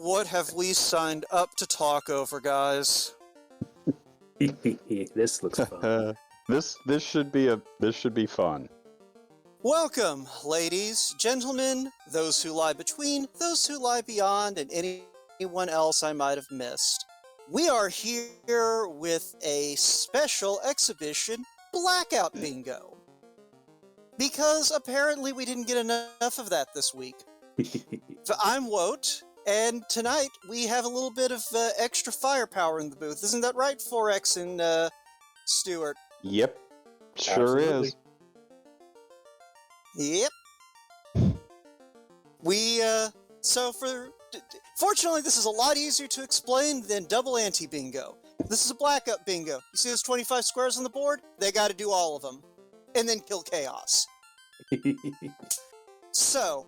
What have we signed up to talk over, guys? This looks fun. This should be fun. Welcome, ladies, gentlemen, those who lie between, those who lie beyond, and anyone else I might have missed. We are here with a special exhibition, Blackout Bingo. Because apparently we didn't get enough of that this week. So I'm Woat, and tonight we have a little bit of extra firepower in the booth. Isn't that right, 4X and Stuart? Yep, sure Absolutely. is. Yep. Fortunately, this is a lot easier to explain than double anti-bingo. This is a blackout bingo. You see those 25 squares on the board? They gotta do all of them. And then kill chaos. So,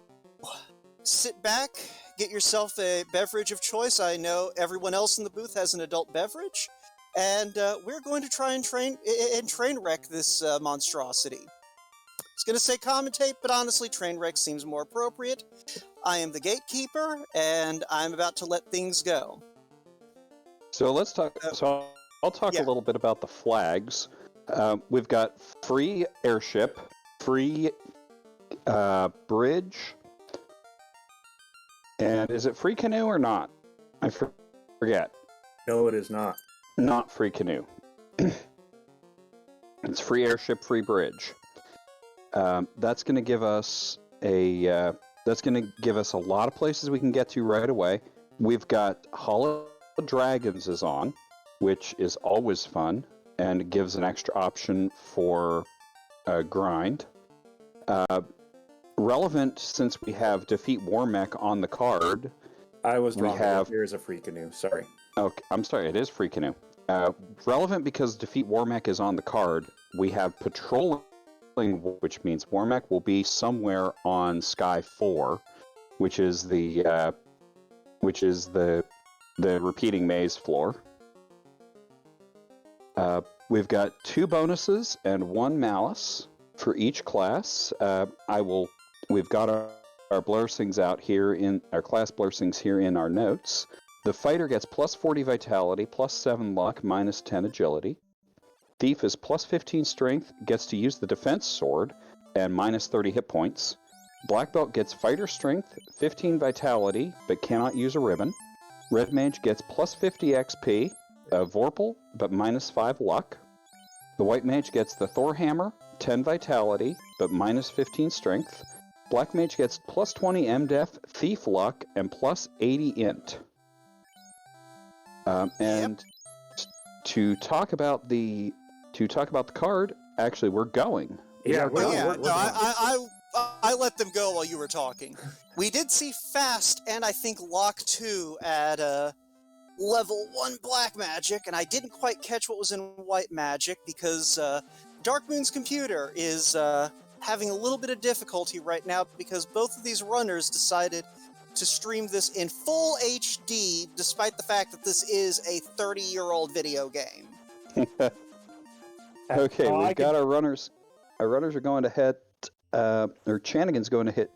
sit back, get yourself a beverage of choice. I know everyone else in the booth has an adult beverage. And we're going to try and train wreck this monstrosity. It's going to say commentate, but honestly, train wreck seems more appropriate. I am the gatekeeper, and I'm about to let things go. So let's talk. I'll talk a little bit about the flags. We've got free airship, free bridge, and is it free canoe or not? I forget. No, it is not. Not free canoe. It's free airship, free bridge. That's going to give us a lot of places we can get to right away. We've got Hollow Dragons is on, which is always fun and gives an extra option for grind. Relevant since we have Defeat Warmech on the card. I was wrong. There's a free canoe. Sorry. Okay, I'm sorry. It is free canoe. Relevant because Defeat Warmech is on the card. We have Patrolling, which means Warmech will be somewhere on Sky 4, which is the repeating maze floor. We've got 2 bonuses and 1 malice for each class. We've got our blessings out here in our class blessings here in our notes. The fighter gets plus 40 vitality, plus 7 luck, minus 10 agility. Thief is plus 15 strength, gets to use the defense sword, and minus 30 hit points. Black belt gets fighter strength, 15 vitality, but cannot use a ribbon. Red mage gets plus 50 XP, a Vorpal, but minus 5 luck. The white mage gets the Thor hammer, 10 vitality, but minus 15 strength. Black mage gets plus 20 MDef, thief luck, and plus 80 int. And to talk about the card, actually, we're going. Yeah, I let them go while you were talking. We did see Fast and I think Lock 2 at level 1 Black Magic, and I didn't quite catch what was in White Magic because Darkmoon's computer is having a little bit of difficulty right now because both of these runners decided to stream this in full HD, despite the fact that this is a 30-year-old video game. Okay, we've got our runners. Our runners are going to hit, or Chanigan's going to hit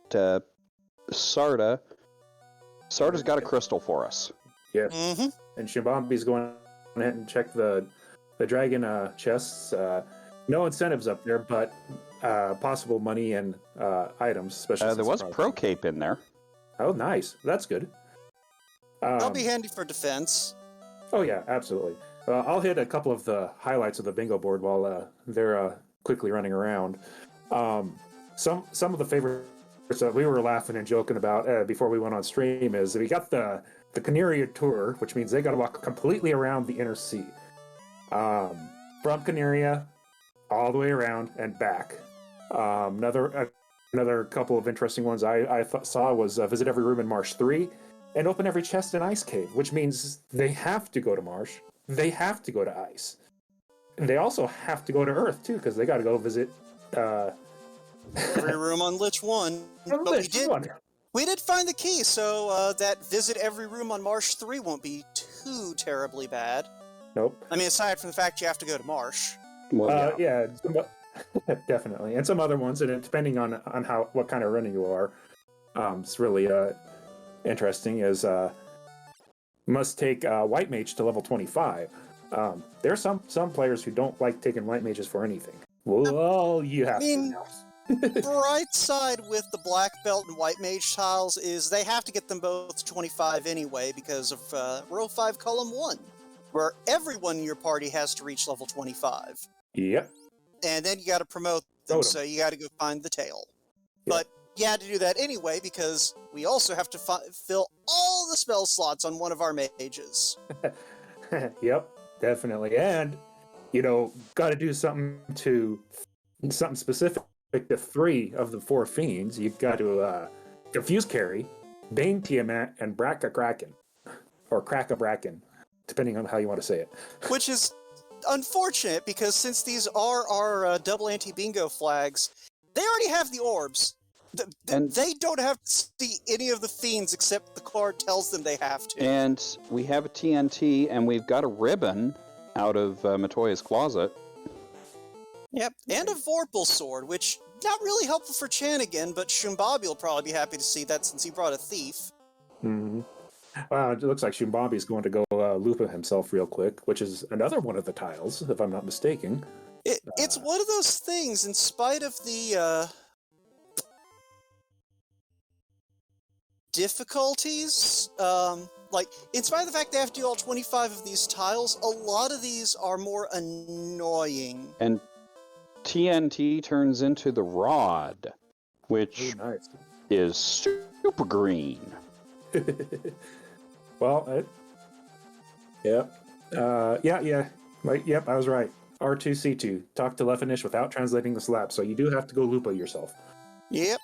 Sarda. Sarda's got a crystal for us. Yes. Mm-hmm. And Shibambi's going ahead and check the dragon chests. No incentives up there, but possible money and items. Especially there was Pro Cape in there. Oh, nice. That's good. That'll be handy for defense. Oh, yeah, absolutely. I'll hit a couple of the highlights of the bingo board while they're quickly running around. Some of the favorites that we were laughing and joking about before we went on stream is we got the Canaria Tour, which means they got to walk completely around the inner sea. From Canaria, all the way around and back. Another couple of interesting ones I saw was visit every room in Marsh 3 and open every chest in Ice Cave, which means they have to go to Marsh. They have to go to Ice. And they also have to go to Earth, too, because they got to go visit... every room on Lich 1. But we did find the key, so that visit every room on Marsh 3 won't be too terribly bad. Nope. I mean, aside from the fact you have to go to Marsh. Well, yeah, definitely. And some other ones, and depending on what kind of runner you are, it's really interesting, is must take White Mage to level 25. There are some players who don't like taking White Mages for anything. Well, you have to now. Bright side with the Black Belt and White Mage tiles is they have to get them both to 25 anyway because of row 5, column 1, where everyone in your party has to reach level 25. Yep. And then you got to promote them, so you got to go find the tail. Yep. But you had to do that anyway because we also have to fill all the spell slots on one of our mages. Yep, definitely. And, got to do something specific to 3 of the 4 fiends. You've got to Confuse Carry, Bane Tiamat, and Bracka Kraken. Or Kraka Bracken, depending on how you want to say it. Which is unfortunate because since these are our double anti-bingo flags, they already have the orbs. They don't have to see any of the fiends except the card tells them they have to. And we have a TNT, and we've got a ribbon out of Matoya's closet. Yep, and a Vorpal sword, which not really helpful for Chanigan, but Shumbabi will probably be happy to see that since he brought a thief. Mm-hmm. Wow, it looks like Shumbabi's going to go Lupa himself real quick, which is another one of the tiles, if I'm not mistaken. It's one of those things, in spite of the difficulties, in spite of the fact they have to do all 25 of these tiles, a lot of these are more annoying. And TNT turns into the rod, which is super green. Well, yep. Yep, I was right. R2C2. Talk to Lefinish without translating the slap, so you do have to go Lupa yourself. Yep.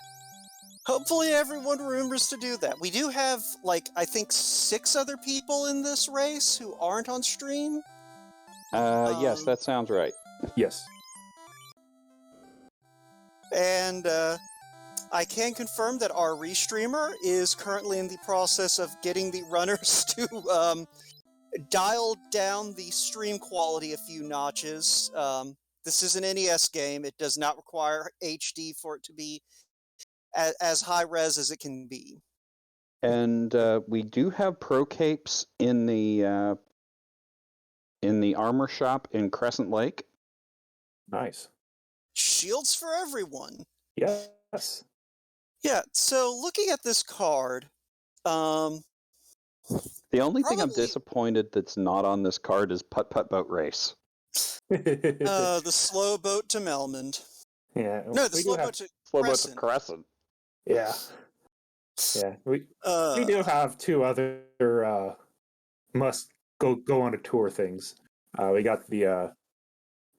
Hopefully everyone remembers to do that. We do have, I think 6 other people in this race who aren't on stream. Yes, that sounds right. Yes. And, I can confirm that our restreamer is currently in the process of getting the runners to dial down the stream quality a few notches. This is an NES game. It does not require HD for it to be as high res as it can be. And we do have pro capes in the armor shop in Crescent Lake. Nice. Shields for everyone. Yes. Yeah, so looking at this card, the only thing I'm disappointed that's not on this card is Putt Putt Boat Race. The slow boat to Melmond. Yeah. No, the slow boat to Crescent. Yeah. Yeah. We do have 2 other must go on a tour things. We got the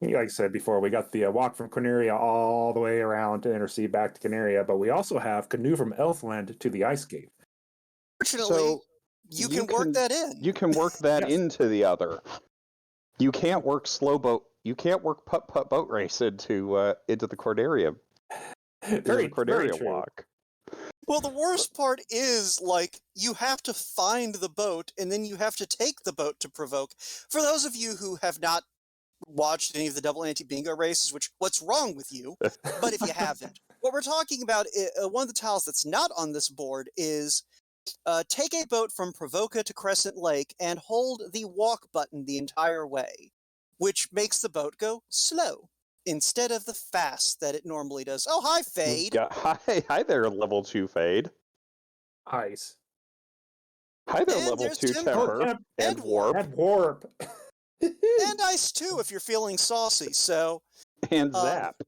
like I said before, we got the walk from Corneria all the way around to Intersea back to Canaria, but we also have canoe from Elfland to the Ice Gate. Fortunately, So you can work that in. You can work that into the other. You can't work slow boat. You can't work Putt Putt Boat Race into the Corneria. Very true. Walk. Well, the worst part is, you have to find the boat, and then you have to take the boat to provoke. For those of you who have not watched any of the double anti-bingo races, what's wrong with you? But if you haven't, what we're talking about, one of the tiles that's not on this board is take a boat from Provoca to Crescent Lake and hold the walk button the entire way, which makes the boat go slow instead of the fast that it normally does. Oh, hi, Fade. Yeah, hi there, level 2 Fade. Ice. Hi there, And level there's 2 Temper. And Warp. And Warp. And Ice too, if you're feeling saucy. So, And Zap.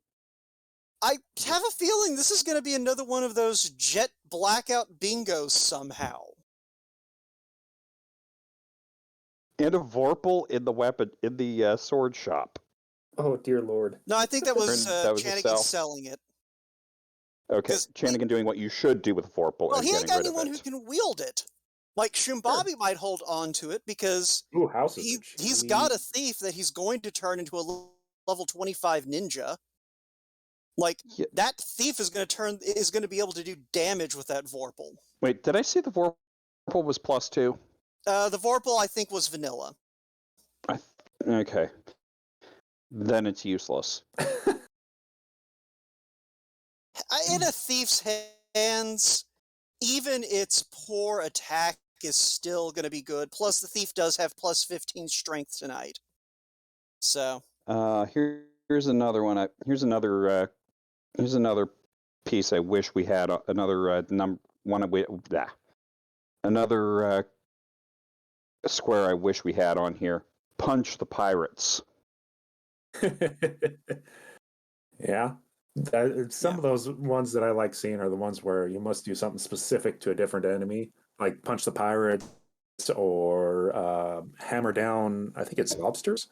I have a feeling this is going to be another one of those jet blackout bingos somehow. And a Vorpal in the sword shop. Oh dear Lord. No, I think that was Chanigan sell. selling it. Okay, Chanigan doing what you should do with Vorpal. Well, and he ain't getting got rid of anyone it. who can wield it. Shumbabi might hold on to it because he's got a thief that he's going to turn into a level 25 ninja. That thief is going to be able to do damage with that Vorpal. Wait, did I see the Vorpal was +2? The Vorpal, I think, was vanilla. Okay. Then it's useless. In a thief's hands, even its poor attacking is still going to be good. Plus, the thief does have plus 15 strength tonight. So. Here's another one. Here's another piece I wish we had. Another another square I wish we had on here. Punch the pirates. Yeah. Some of those ones that I like seeing are the ones where you must do something specific to a different enemy, like punch the pirates or hammer down, I think it's lobsters.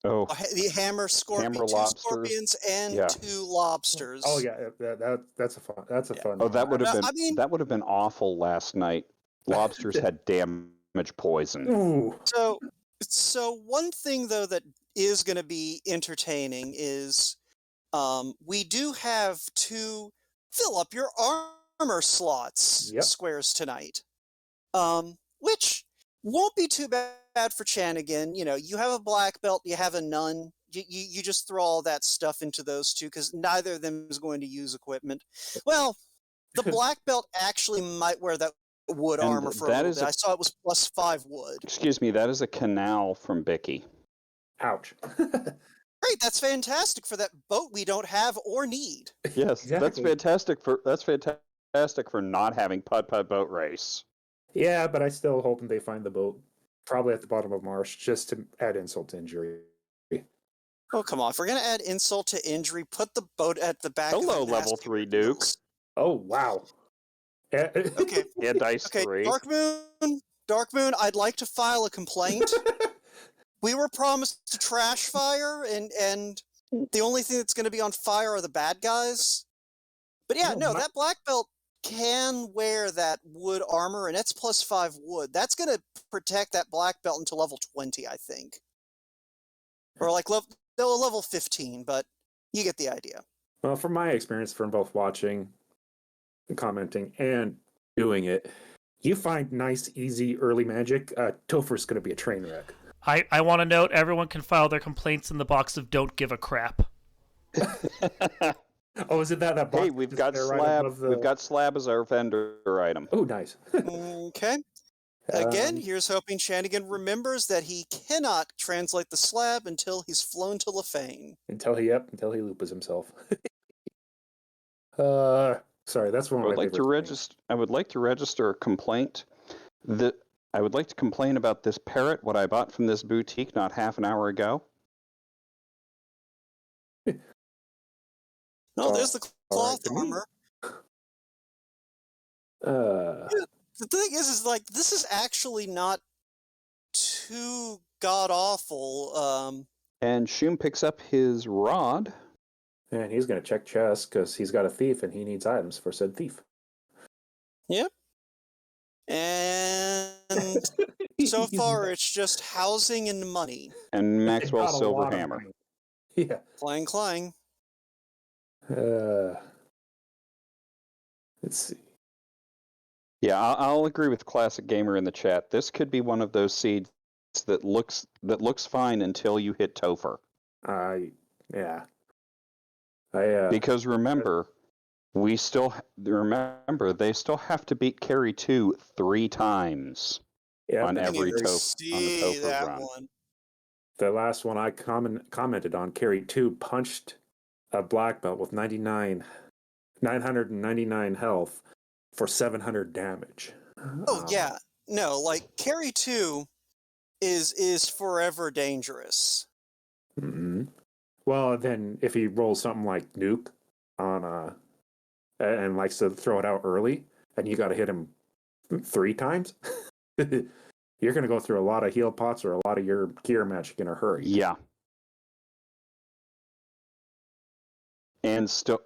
Oh, The hammer scorpion, hammer two lobsters. scorpions and Yeah. 2 lobsters. Oh yeah, that's a fun. Oh, that would have been I mean, that would have been awful last night. Lobsters had damage poison. Ooh. So one thing though that is going to be entertaining is we do have 2 fill up your armor slots squares tonight, which won't be too bad for Chanigan. You know, you have a black belt, you have a nun. You just throw all that stuff into those 2 because neither of them is going to use equipment. Well, the black belt actually might wear that wood armor for a little bit. I saw it was plus 5 wood. Excuse me, that is a canal from Bicky. Ouch. Great, that's fantastic for that boat we don't have or need. Yes, Exactly. That's fantastic for not having putt-putt boat race. Yeah, but I still hoping they find the boat probably at the bottom of marsh just to add insult to injury. Oh, come on. If we're going to add insult to injury, put the boat at the back Hello, of the level 3 Duke. Oh, wow. Okay. Yeah, dice 3. Dark Moon, I'd like to file a complaint. We were promised a trash fire, and the only thing that's going to be on fire are the bad guys. But yeah, that black belt can wear that wood armor, and that's plus 5 wood. That's going to protect that black belt until level 20, I think. Or like level 15, but you get the idea. Well, from my experience from both watching, commenting, and doing it, you find nice, easy, early magic, Topher's going to be a train wreck. I want to note everyone can file their complaints in the box of don't give a crap. Oh, is it that box? Hey, we've got slab. We've got slab as our vendor item. Oh, nice. Okay. Again, here's hoping Chanigan remembers that he cannot translate the slab until he's flown to Lefane. Until he lupus himself. Sorry, that's one of my favorite things. I would like to register a complaint. I would like to complain about this parrot, what I bought from this boutique not half an hour ago. No, there's the cloth armor. The thing is like, this is actually not too god-awful. And Shum picks up his rod. And he's going to check chest because he's got a thief and he needs items for said thief. Yep. And so far, it's just housing and money. And Maxwell's silver hammer. Yeah. Clang. Let's see. Yeah, I'll agree with Classic Gamer in the chat. This could be one of those seeds that looks fine until you hit Topher. Yeah. Because remember, they still have to beat Carry 2 3 times on every Topher run. One. The last one I commented on, Carry 2 punched a black belt with 999 health for 700 damage. Oh yeah, no, like Carry 2 is forever dangerous. Mm-hmm. Well, then if he rolls something like Nuke on and likes to throw it out early, and you got to hit him 3 times, you're going to go through a lot of heal pots or a lot of your gear magic in a hurry. Yeah. And still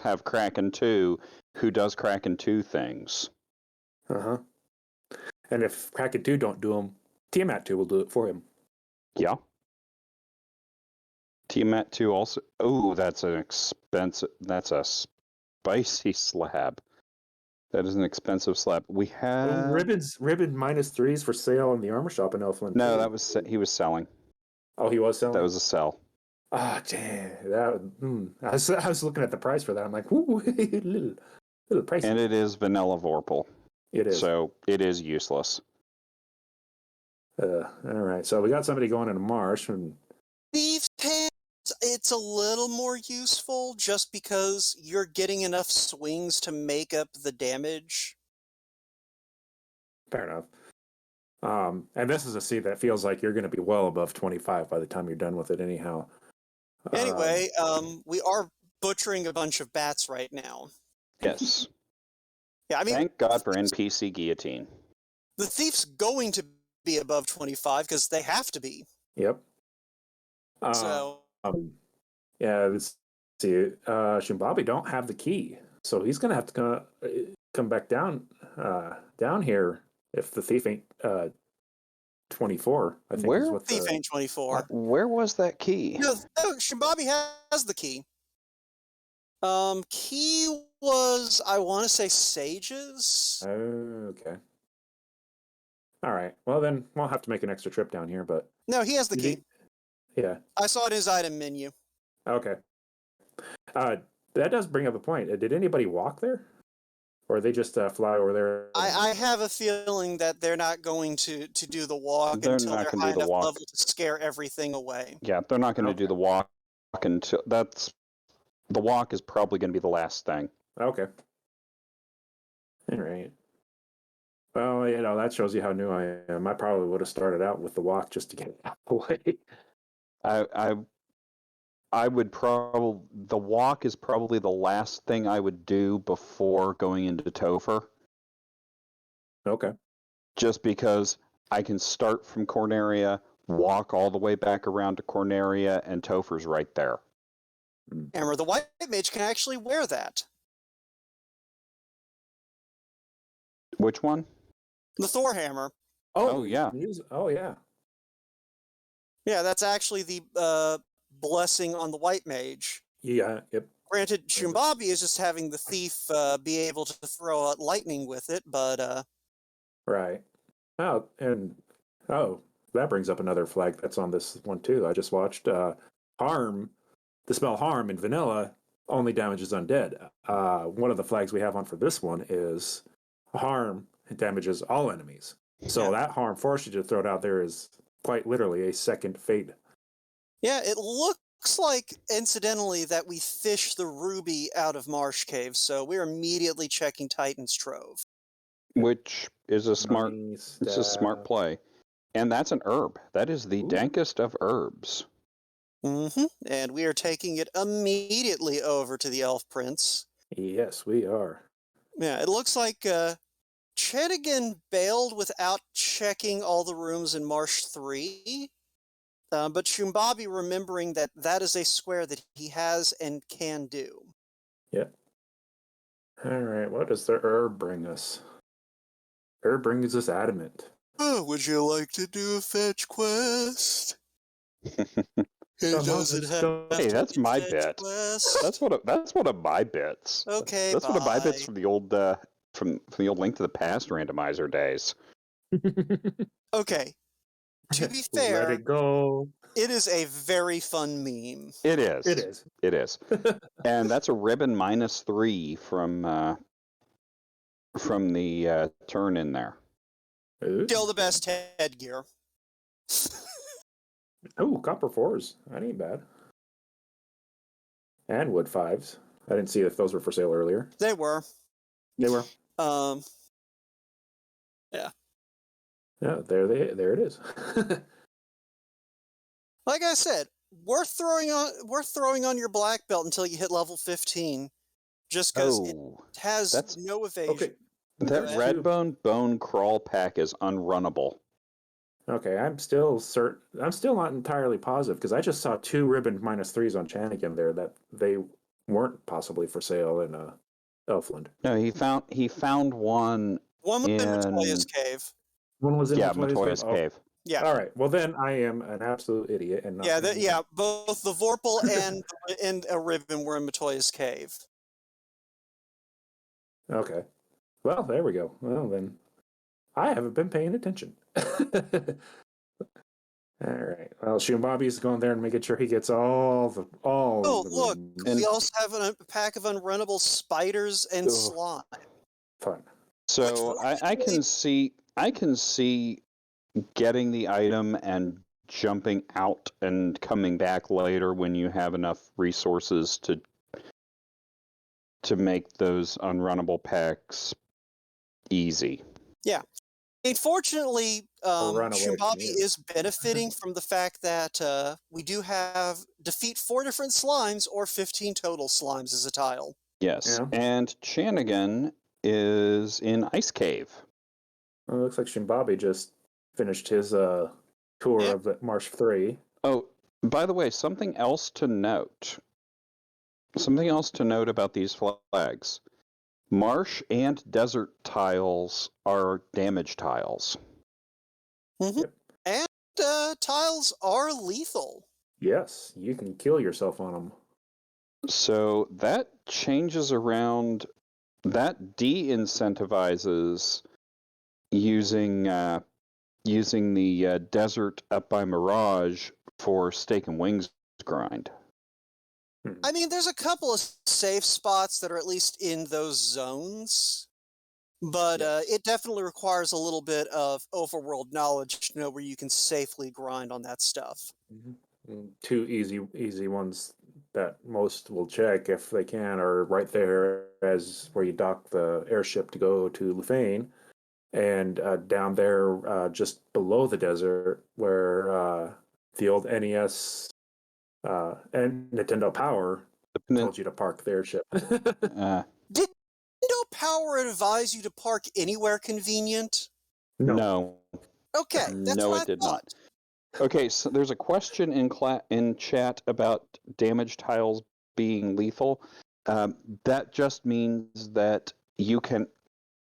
have Kraken 2, who does Kraken 2 things. Uh-huh. And if Kraken 2 don't do them, Tiamat 2 will do it for him. Yeah. Tiamat 2 also... Oh, that's an expensive... That's a spicy slab. That is an expensive slab. We have... Ribbon -3s for sale in the armor shop in Elfland. No, that was... He was selling. Oh, he was selling? That was a sell. Ah, damn. I was looking at the price for that. I'm like, ooh, little pricey. And it is vanilla Vorpal. It is. So it is useless. All right. So we got somebody going into marsh, and Thieves' Hands, it's a little more useful just because you're getting enough swings to make up the damage. fair enough. And this is a seed that feels like you're going to be well above 25 by the time you're done with it, anyhow. Anyway, we are butchering a bunch of bats right now. Yes. Yeah, I mean, Thank God for NPC guillotine. the thief's going to be above 25 because they have to be. Yep. So, yeah, let's see. Shimbabi don't have the key, so he's going to have to come back down here if the thief ain't 24. I think Where? is what thief ain't 24. Where was that key? No, Shimbabi has the key. Key was, I want to say, Sage's. Okay. All right. Well, then we'll have to make an extra trip down here, but No, he has the key. Yeah. I saw it in his item menu. Okay. That does bring up a point. Did anybody walk there, or they just fly over there? I have a feeling that they're not going to do the walk They're until not they're gonna high do the enough walk. level to scare everything away. Yeah, they're not going to do Okay. the walk until the walk is probably going to be the last thing. Okay. All right. Well, that shows you how new I am. I probably would have started out with the walk just to get it out of the way. I would probably the walk is probably the last thing I would do before going into Topher, Okay. just because I can start from Corneria, walk all the way back around to Corneria, and Topher's right there. Hammer, the white mage can actually wear that. Which one? The Thor hammer. Oh, yeah. Oh, yeah. Yeah, that's actually the blessing on the white mage. Yeah. Yep. Granted, Shumbabi is just having the thief be able to throw out lightning with it, but Right. Oh, and that brings up another flag that's on this one too. I just watched harm. The spell harm in vanilla only damages undead. One of the flags we have on for this one is harm damages all enemies. So that harm force you just throw it out there is quite literally a second fate. yeah, it looks like, incidentally, that we fished the ruby out of Marsh Cave, so we're immediately checking Titan's Trove. Which is a smart. Nice It's a smart stat. play, and that's an herb. That is the Ooh. dankest of herbs. Mm-hmm. And we are taking it immediately over to the Elf Prince. Yes, we are. Yeah, it looks like Chedigan bailed without checking all the rooms in Marsh 3. But Shumbabi remembering that is a square that he has and can do. Yep. All right, what does the herb bring us? Herb brings us adamant. Oh, would you like to do a fetch quest? It doesn't have Hey, to that's be my fetch bit. quest. That's one of my bits. Okay, That's one of my bits bye. from the old from the old Link to the Past randomizer days. Okay. To be Let fair, it go. it is a very fun meme. It is. It is. It is. And that's a ribbon -3 from the turn in there. Still the best headgear. Oh, copper 4s. That ain't bad. And wood 5s. I didn't see if those were for sale earlier. They were. They were. Yeah. Yeah, there it is. Like I said, worth throwing on your black belt until you hit level 15. Just because it has no evasion. Okay. That Redbone Bone Crawl pack is unrunnable. Okay, I'm still not entirely positive because I just saw 2 ribbon -3s on Chanigan there that they weren't possibly for sale in Elfland. No, he found one. One was in in Matoya's cave. One was in Matoya's cave. Yeah. All right. Well, then I am an absolute idiot and not. Both the Vorpal and a ribbon were in Matoya's cave. Okay. Well, there we go. Well, then I haven't been paying attention. All right. Well, Shumbabi's going there and making sure he gets all the. Look, rooms. we also have a pack of unrunnable spiders and slime. Fun. So I can see getting the item and jumping out and coming back later when you have enough resources to make those unrunnable packs easy. Yeah. Unfortunately, Or run away from Shimbabi you. is benefiting from the fact that we do have defeat 4 different slimes or 15 total slimes as a tile. Yes. Yeah. And Chanigan is in Ice Cave. Well, it looks like Shimbabi just finished his tour Yeah. of the Marsh 3. Oh, by the way, something else to note. Something else to note about these flags. Marsh and desert tiles are damage tiles. Mm-hmm. Yep. And tiles are lethal. Yes, you can kill yourself on them. So that changes around, that de-incentivizes using the desert up by Mirage for Steak and Wings grind. I mean, there's a couple of safe spots that are at least in those zones, but it definitely requires a little bit of overworld knowledge to know where you can safely grind on that stuff. Mm-hmm. 2 easy ones that most will check if they can are right there as where you dock the airship to go to Lufane, and down there just below the desert where the old NES and Nintendo Power told you to park the airship. Did Nintendo Power advise you to park anywhere convenient? No. Okay, that's No, what it did I not. thought. Okay, so there's a question in chat about damage tiles being lethal. That just means that you can,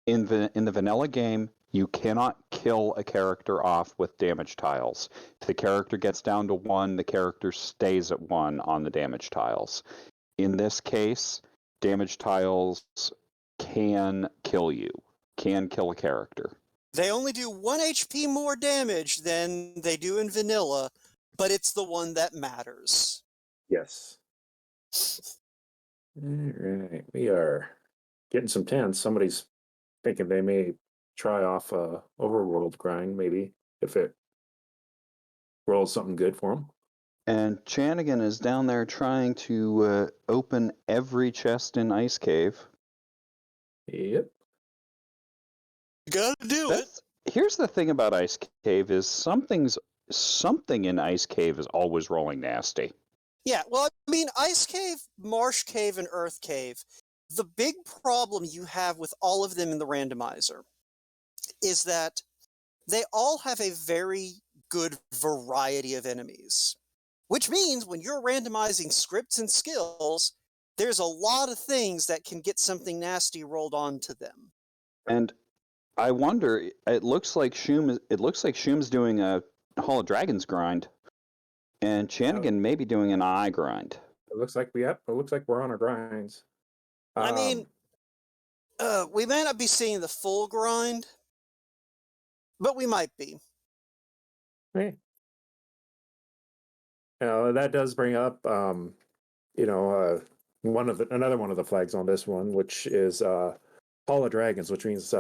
in the vanilla game, you cannot kill a character off with damage tiles. If the character gets down to 1, the character stays at 1 on the damage tiles. In this case, damage tiles can kill you, can kill a character. They only do 1 HP more damage than they do in vanilla, but it's the one that matters. Yes. All right, we are getting some tens. Somebody's thinking they may try off overworld grind, maybe, if it rolls something good for them. And Chanigan is down there trying to open every chest in Ice Cave. Yep. You gotta do it. Here's the thing about Ice Cave is something in Ice Cave is always rolling nasty. Yeah, well, I mean, Ice Cave, Marsh Cave, and Earth Cave, the big problem you have with all of them in the randomizer is that they all have a very good variety of enemies. Which means when you're randomizing scripts and skills, there's a lot of things that can get something nasty rolled onto them. And I wonder, it looks like Shoom's doing a Hall of Dragons grind, and Chanigan may be doing an eye grind. It looks like it looks like we're on our grinds. I mean, we may not be seeing the full grind, but we might be. Hey. That does bring up another one of the flags on this one, which is Hall of Dragons, which means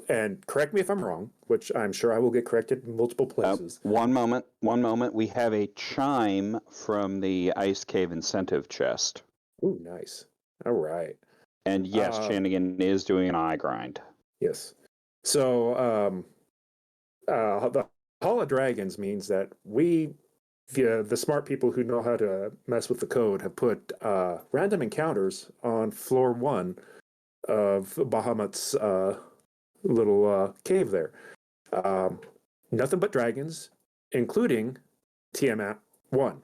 and correct me if I'm wrong, which I'm sure I will get corrected in multiple places. One moment. We have a chime from the Ice Cave incentive chest. Ooh, nice. All right. And yes, Chanigan is doing an eye grind. Yes. So the Hall of Dragons means that the smart people who know how to mess with the code have put random encounters on floor 1 of Bahamut's little cave there. Nothing but dragons, including Tiamat 1.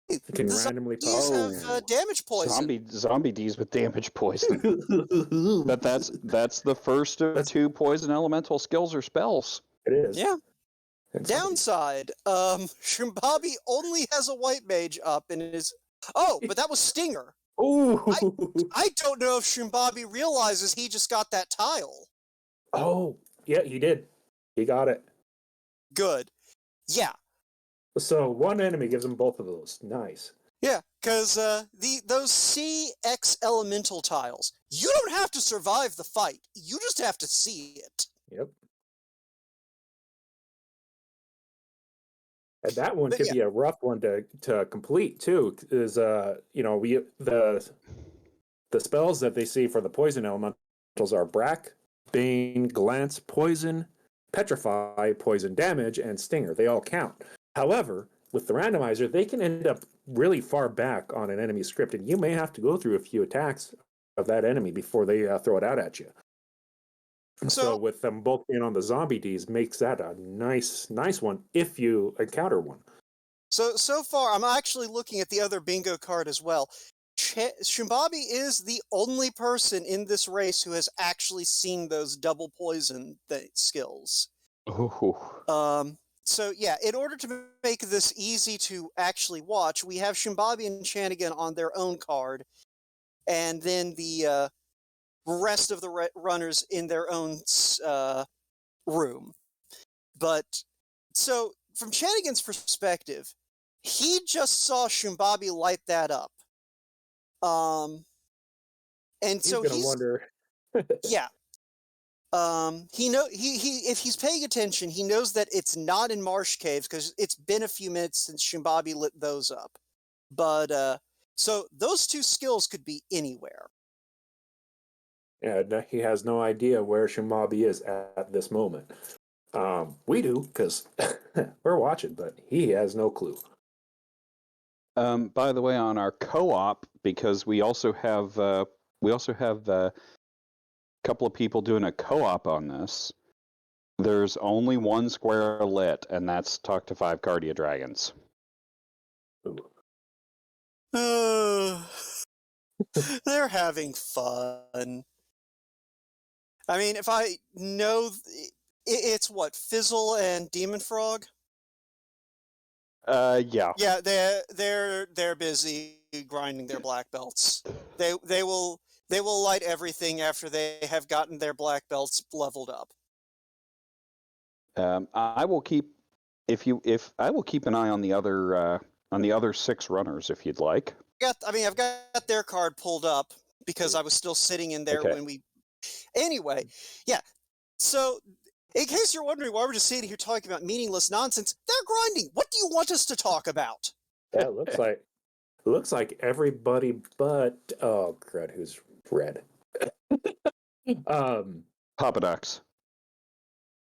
You can randomly Zombies have damage poison. Zombie D's with damage poison. But that's the first of 2 poison elemental skills or spells. It is. Yeah. Downside, Shimbabi only has a white mage up and is... Oh, but that was Stinger. Ooh. I don't know if Shimbabi realizes he just got that tile. Oh, yeah, he did. He got it. Good. Yeah. So 1 enemy gives him both of those. Nice. Yeah, because those CX elemental tiles, you don't have to survive the fight. You just have to see it. Yep. And that one But could yeah, be a rough one to complete too. Is we the spells that they see for the poison elementals are Brack, Bane, Glance, Poison, Petrify, Poison Damage, and Stinger. They all count. However, with the randomizer, they can end up really far back on an enemy script, and you may have to go through a few attacks of that enemy before they throw it out at you. So with them both being on the zombie Ds, makes that a nice one if you encounter one. So far, I'm actually looking at the other bingo card as well. Shimbabi is the only person in this race who has actually seen those double poison skills. Ooh. So yeah, in order to make this easy to actually watch, we have Shimbabi and Chanigan on their own card, and then the rest of the runners in their own room. But so from Chanigan's perspective, he just saw Shimbabi light that up. And He's so gonna wonder. yeah. He if he's paying attention, he knows that it's not in marsh caves because it's been a few minutes since Shimbabi lit those up. But so those two skills could be anywhere. And he has no idea where Shimbabi is at this moment. We do because we're watching, but he has no clue. By the way, on our co-op, because we also have a couple of people doing a co-op on this. There's only one square lit, and that's talk to 5 Cardia Dragons. They're having fun. I mean, if I know, it's what, Fizzle and Demon Frog. Yeah. Yeah, they're busy grinding their black belts. They will light everything after they have gotten their black belts leveled up. I will keep I will keep an eye on the other 6 runners if you'd like. I've got their card pulled up because I was still sitting in there when we. Anyway, yeah. So, in case you're wondering why we're just sitting here talking about meaningless nonsense, they're grinding. What do you want us to talk about? Yeah, it looks like everybody but crud, who's red? Papa Ducks.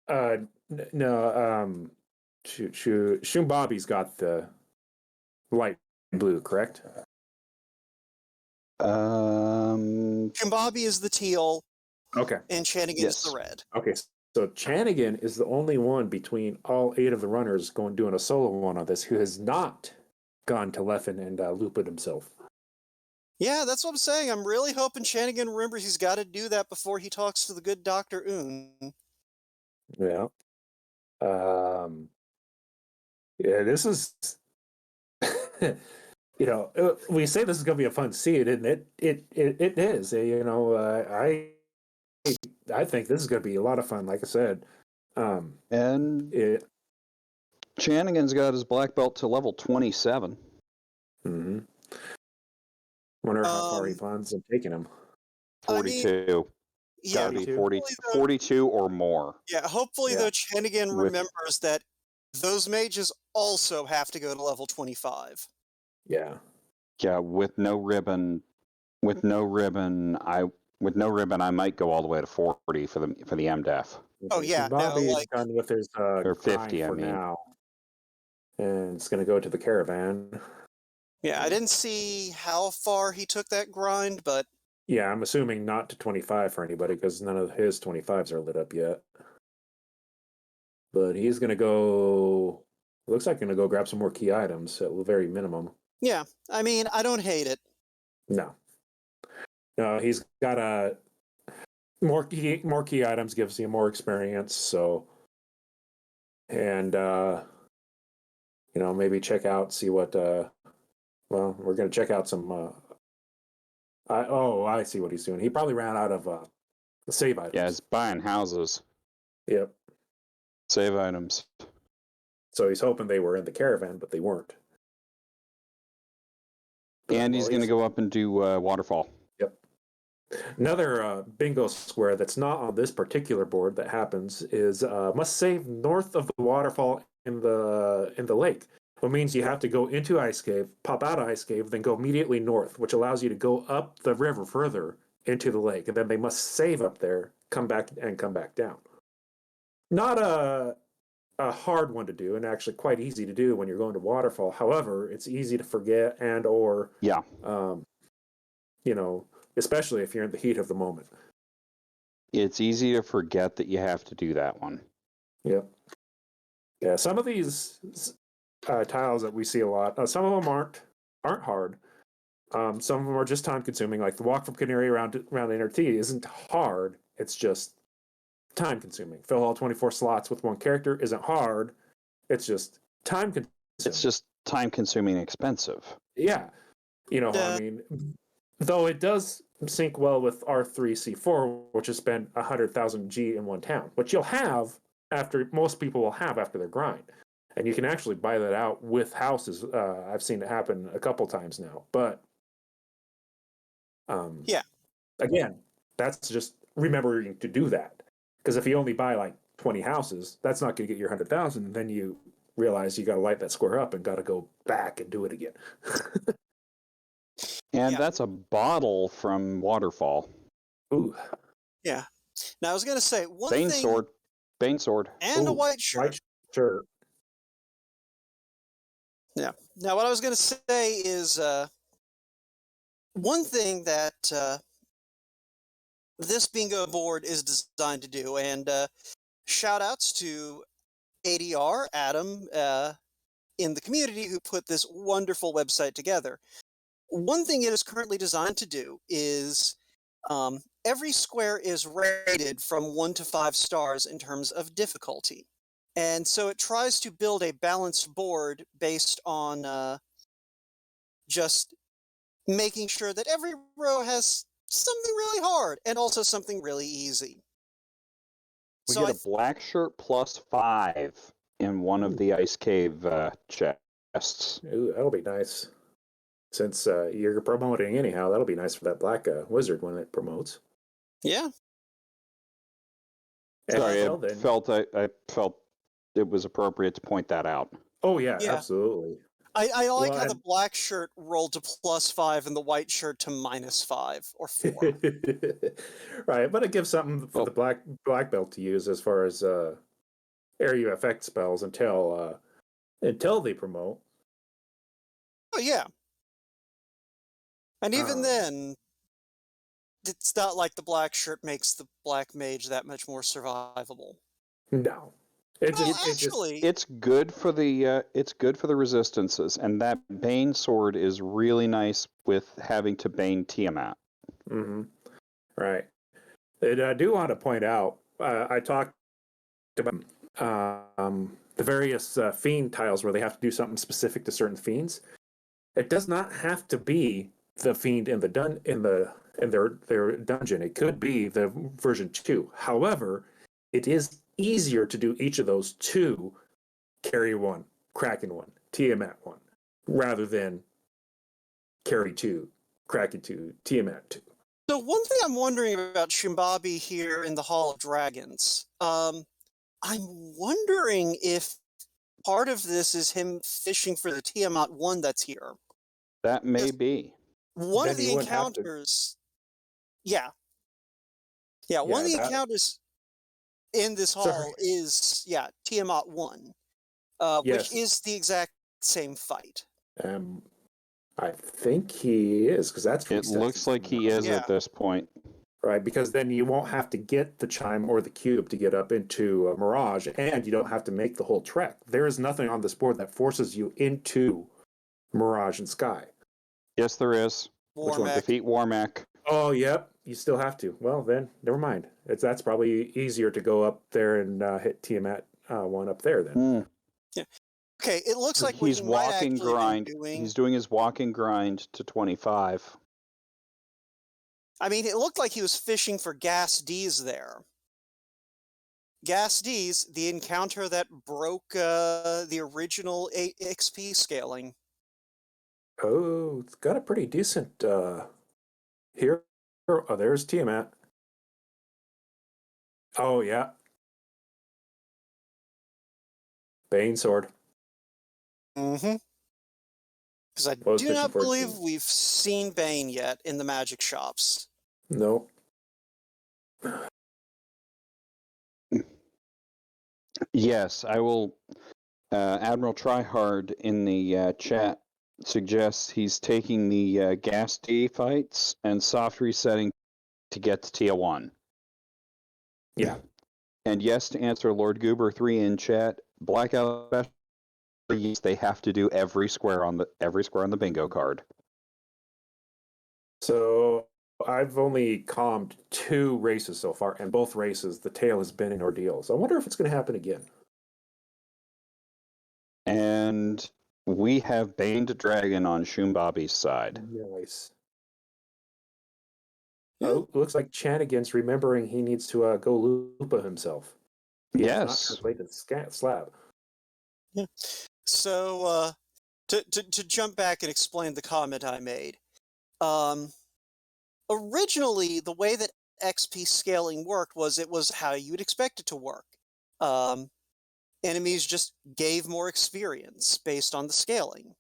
No, Shumbabi's got the light blue, correct? Shimbabi is the teal. Okay. And Chanigan is the red. Okay, so Chanigan is the only one between all 8 of the runners doing a solo one on this who has not gone to Leffen and looped himself. Yeah, that's what I'm saying. I'm really hoping Chanigan remembers he's got to do that before he talks to the good Dr. Un. Yeah. Yeah, this is we say this is going to be a fun scene, and it is. I think this is going to be a lot of fun. Like I said, and Chanigan's got his black belt to level 27. Mm-hmm. Wonder how far he plans on taking him. 42. Yeah, gotta be 42 or more. Yeah, hopefully though Chanigan remembers that those mages also have to go to level 25. Yeah. Yeah, with no ribbon, I might go all the way to 40 for the MDEF. Oh yeah, Bobby's done with his or 50 for now, and it's going to go to the caravan. Yeah, I didn't see how far he took that grind, but yeah, I'm assuming not to 25 for anybody because none of his 25s are lit up yet. But he's going to go. Looks like going to go grab some more key items at the very minimum. Yeah, I mean, I don't hate it. No, he's got more key items gives you more experience. So, and maybe check out, see what. Well, we're going to check out some. I see what he's doing. He probably ran out of save items. Yeah, he's buying houses. Yep. Save items. So he's hoping they were in the caravan, but they weren't. And he's going to go up and do waterfall. Yep. Another bingo square that's not on this particular board that happens is must save north of the waterfall in the lake. What means you have to go into Ice Cave, pop out of Ice Cave, then go immediately north, which allows you to go up the river further into the lake, and then they must save up there, come back down. Not a hard one to do, and actually quite easy to do when you're going to waterfall. However, it's easy to forget and or especially if you're in the heat of the moment. It's easy to forget that you have to do that one. Yep. Yeah, some of these tiles that we see a lot, some of them aren't hard. Some of them are just time consuming, like the walk from Canary around the inner T isn't hard. It's just time consuming. Fill all 24 slots with one character isn't hard. It's just time consuming. It's just time consuming and expensive. Yeah. I mean, though it does sync well with R3C4, which has spent 100,000 G in one town, which you'll have most people will have after their grind. And you can actually buy that out with houses. I've seen it happen a couple times now. But again, that's just remembering to do that. Because if you only buy like 20 houses, that's not going to get your 100,000. Then you realize you got to light that square up and got to go back and do it again. And that's a bottle from Waterfall. Ooh. Yeah. Now I was going to say one Bane thing. sword. Bane sword. And a white shirt. White shirt. Yeah. Now what I was going to say is one thing that this bingo board is designed to do, and shout outs to ADR, Adam, in the community who put this wonderful website together. One thing it is currently designed to do is every square is rated from 1 to 5 stars in terms of difficulty. And so it tries to build a balanced board based on just making sure that every row has something really hard and also something really easy. We get a black shirt plus 5 in one of the Ice Cave chests. Ooh, that'll be nice. Since you're promoting anyhow, that'll be nice for that black wizard when it promotes. Yeah. Sorry, I felt it was appropriate to point that out. Oh yeah. Absolutely. I like how the black shirt rolled to +5 and the white shirt to -5 or 4. Right, but it gives something for the black belt to use as far as area effect spells until they promote. Oh yeah. And even then, it's not like the black shirt makes the black mage that much more survivable. No. It's good for the resistances, and that Bane sword is really nice with having to Bane Tiamat. Mm-hmm. Right. And I do want to point out, I talked about the various fiend tiles where they have to do something specific to certain fiends. It does not have to be the fiend in their dungeon. It could be the version 2. However, it is easier to do each of those 2, carry 1, Kraken 1, Tiamat 1, rather than carry 2, Kraken 2, Tiamat 2. So one thing I'm wondering about Shimbabi here in the Hall of Dragons, I'm wondering if part of this is him fishing for the Tiamat 1 that's here. That may be. One of the encounters... Yeah. Yeah, one of the encounters in this hall is Tiamat 1, which is the exact same fight. I think he is, because that's what it looks like he is at this point. Right, because then you won't have to get the chime or the cube to get up into Mirage, and you don't have to make the whole trek. There is nothing on this board that forces you into Mirage and Sky. Yes, there is. Which one? Defeat Warmack. Oh, yep. You still have to. Well, then, never mind. That's probably easier to go up there and hit Tiamat 1 up there then. Yeah. Okay, it looks like he's walking grind. He's doing his walking grind to 25. I mean, it looked like he was fishing for Gas D's there. Gas D's, the encounter that broke the original XP scaling. Oh, it's got a pretty decent here. Oh, there's Tiamat. Oh yeah, Bane sword. Mm-hmm. Because I What was do picture not believe 14? we've seen Bane yet in the magic shops. Nope. Yes, I will. Admiral Tryhard in the chat suggests he's taking the gas D fights and soft resetting to get to Tier 1. Yeah. And yes, to answer Lord Goober 3 in chat, Blackout special, they have to do every square on the bingo card. So I've only calmed 2 races so far, and both races the tail has been an ordeal. So I wonder if it's going to happen again. And we have Baned Dragon on Shumbabi's side. Nice. Yeah. Oh, looks like Chanigan's remembering he needs to go Lupa himself. He has not Yes. translated slab. Yeah. So, to jump back and explain the comment I made, originally the way that XP scaling worked was it was how you'd expect it to work. Enemies just gave more experience based on the scaling.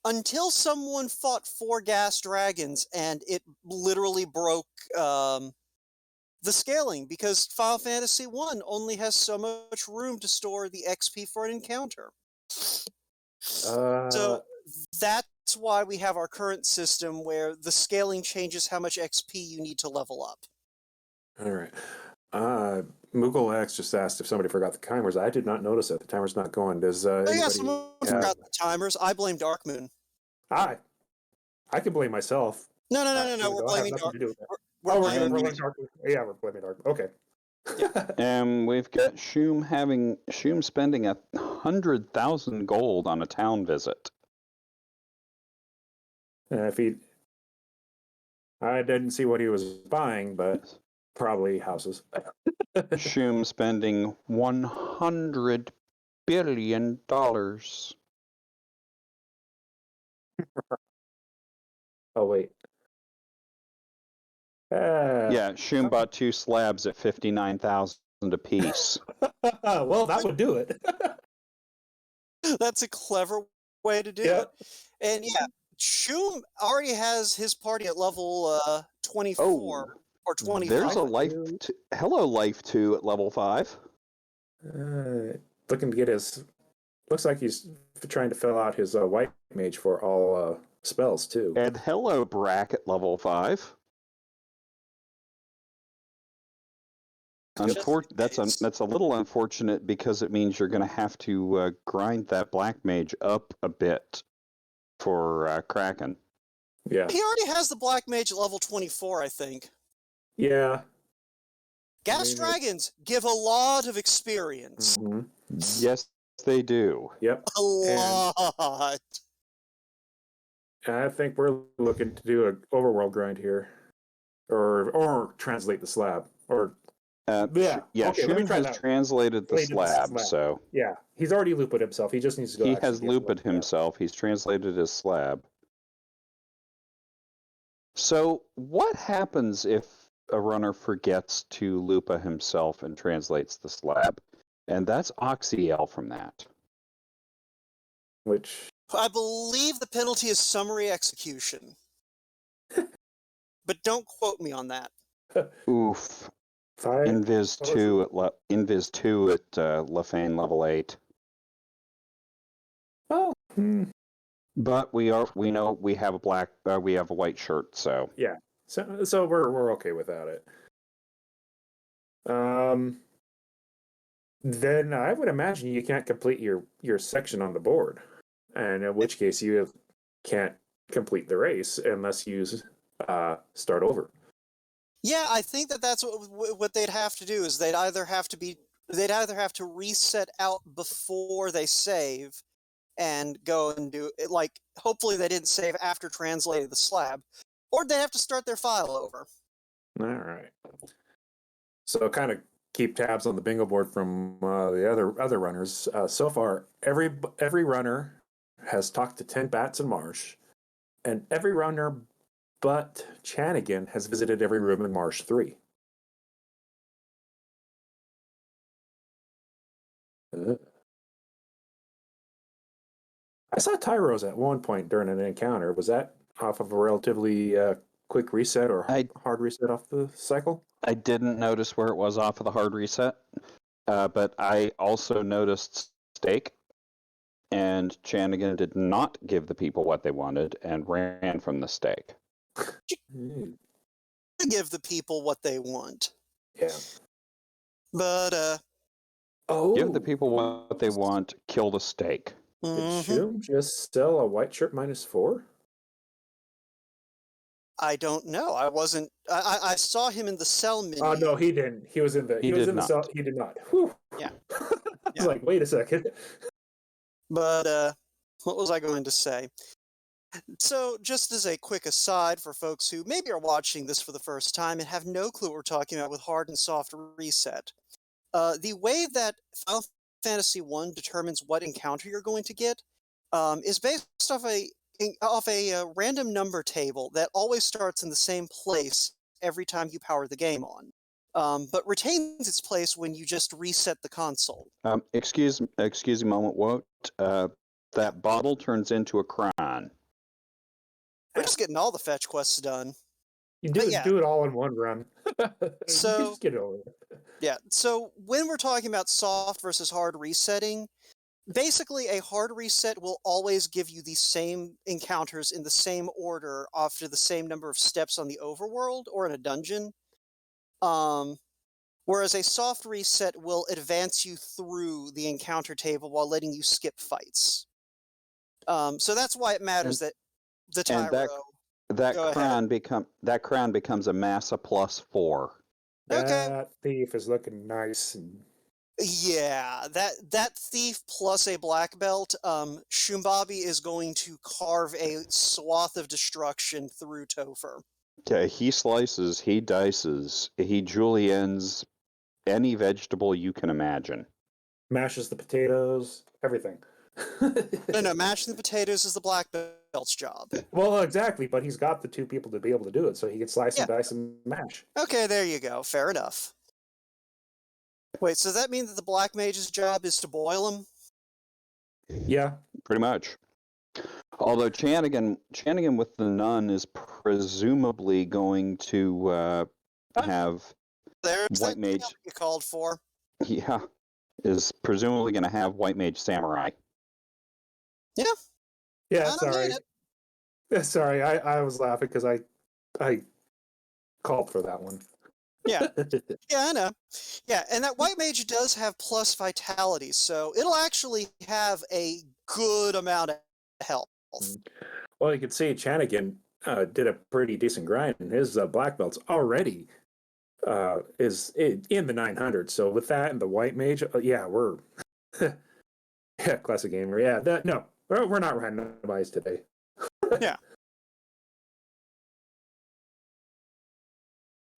Until someone fought 4 gas dragons and it literally broke the scaling, because Final Fantasy I only has so much room to store the XP for an encounter. So that's why we have our current system where the scaling changes how much XP you need to level up. All right. Moogle X just asked if somebody forgot the timers. I did not notice that. The timer's not going. Does Oh yeah, anybody someone have... forgot the timers. I blame Darkmoon. I can blame myself. No, Actually, we're I have blaming nothing Dark. to do with that. We're We're blaming blaming Dark. Yeah, we're blaming Dark. Okay. And we've got Shum spending 100,000 gold on a town visit. If he, I didn't see what he was buying, but probably houses. Shum spending $100 billion. Oh wait. Yeah, Shum bought 2 slabs at 59,000 apiece. Well, that would do it. That's a clever way to do Yeah. it. And yeah, Shum already has his party at level 24 or 25. There's a Hello, Life 2 at level 5. Looking to get his. Looks like he's trying to fill out his white mage for all spells too. And hello, Brack at level 5. That's a little unfortunate because it means you're going to have to grind that black mage up a bit for Kraken. Yeah. He already has the Black Mage at level 24, I think. Yeah. Gas dragons give a lot of experience. Mm-hmm. Yes, they do. Yep. A lot. I think we're looking to do an overworld grind here, or translate the slab, or Okay, Shum has translated the slab, so yeah, he's already looped himself. He just needs to go. He has looped himself. He's translated his slab. So, what happens if a runner forgets to Lupa himself and translates the slab? And that's Oxyel from that. Which I believe the penalty is summary execution. But don't quote me on that. Oof. Invis 2 at Lefane level 8. Oh. But we know we have a white shirt, so yeah. So we're okay without it. Then I would imagine you can't complete your section on the board, and in which case you can't complete the race unless you start over. Yeah, I think that's what they'd have to do is they'd either have to reset out before they save and go and do it. Like, hopefully they didn't save after translating the slab, or they have to start their file over. All right. So kind of keep tabs on the bingo board from the other runners. So far, every runner has talked to 10 bats in Marsh, and every runner but Chanigan has visited every room in Marsh 3. I saw Tyros at one point during an encounter. Was that off of a relatively quick reset or hard reset off the cycle? I didn't notice where it was off of the hard reset, but I also noticed Steak, and Chanigan did not give the people what they wanted and ran from the stake. Give the people what they want. Yeah. But, Give the people what they want, kill the stake. Did Shum just sell a white shirt -4? I don't know. I wasn't. I saw him in the sell menu. Oh no, he didn't. He was in the. He was in the cell. He did not. Whew. Yeah. I was like, wait a second. But what was I going to say? So, just as a quick aside for folks who maybe are watching this for the first time and have no clue what we're talking about with hard and soft reset, the way that Final Fantasy I determines what encounter you're going to get is based off a random number table that always starts in the same place every time you power the game on, but retains its place when you just reset the console. Excuse me a moment, Wout. That bottle turns into a crown. We're just getting all the fetch quests done. You do it all in one run. So just get it over with. Yeah, so when we're talking about soft versus hard resetting, basically a hard reset will always give you the same encounters in the same order after the same number of steps on the overworld or in a dungeon. Whereas a soft reset will advance you through the encounter table while letting you skip fights. So that's why it matters that the Tyro... That crown becomes a Massa +4. That thief is looking nice. Yeah, that thief plus a black belt, Shumbabi is going to carve a swath of destruction through Topher. Okay, he slices, he dices, he juliennes any vegetable you can imagine. Mashes the potatoes, everything. No, mashing the potatoes is the black belt's job. Well, exactly, but he's got the 2 people to be able to do it, so he can slice and dice and mash. Okay, there you go. Fair enough. Wait, so does that mean that the black mage's job is to boil them? Yeah. Pretty much. Although Chanigan with the nun is presumably going to have There's White Mage. You called for. Yeah, is presumably going to have White Mage Samurai. Yeah. Yeah, sorry. Sorry, I was laughing because I called for that one. Yeah. Yeah, I know. Yeah, and that White Mage does have plus vitality, so it'll actually have a good amount of health. Well, you can see Chanigan did a pretty decent grind, and his black belt's already is in the 900s. So with that and the White Mage, yeah, we're yeah, classic gamer. Yeah, we're not randomized today. Yeah.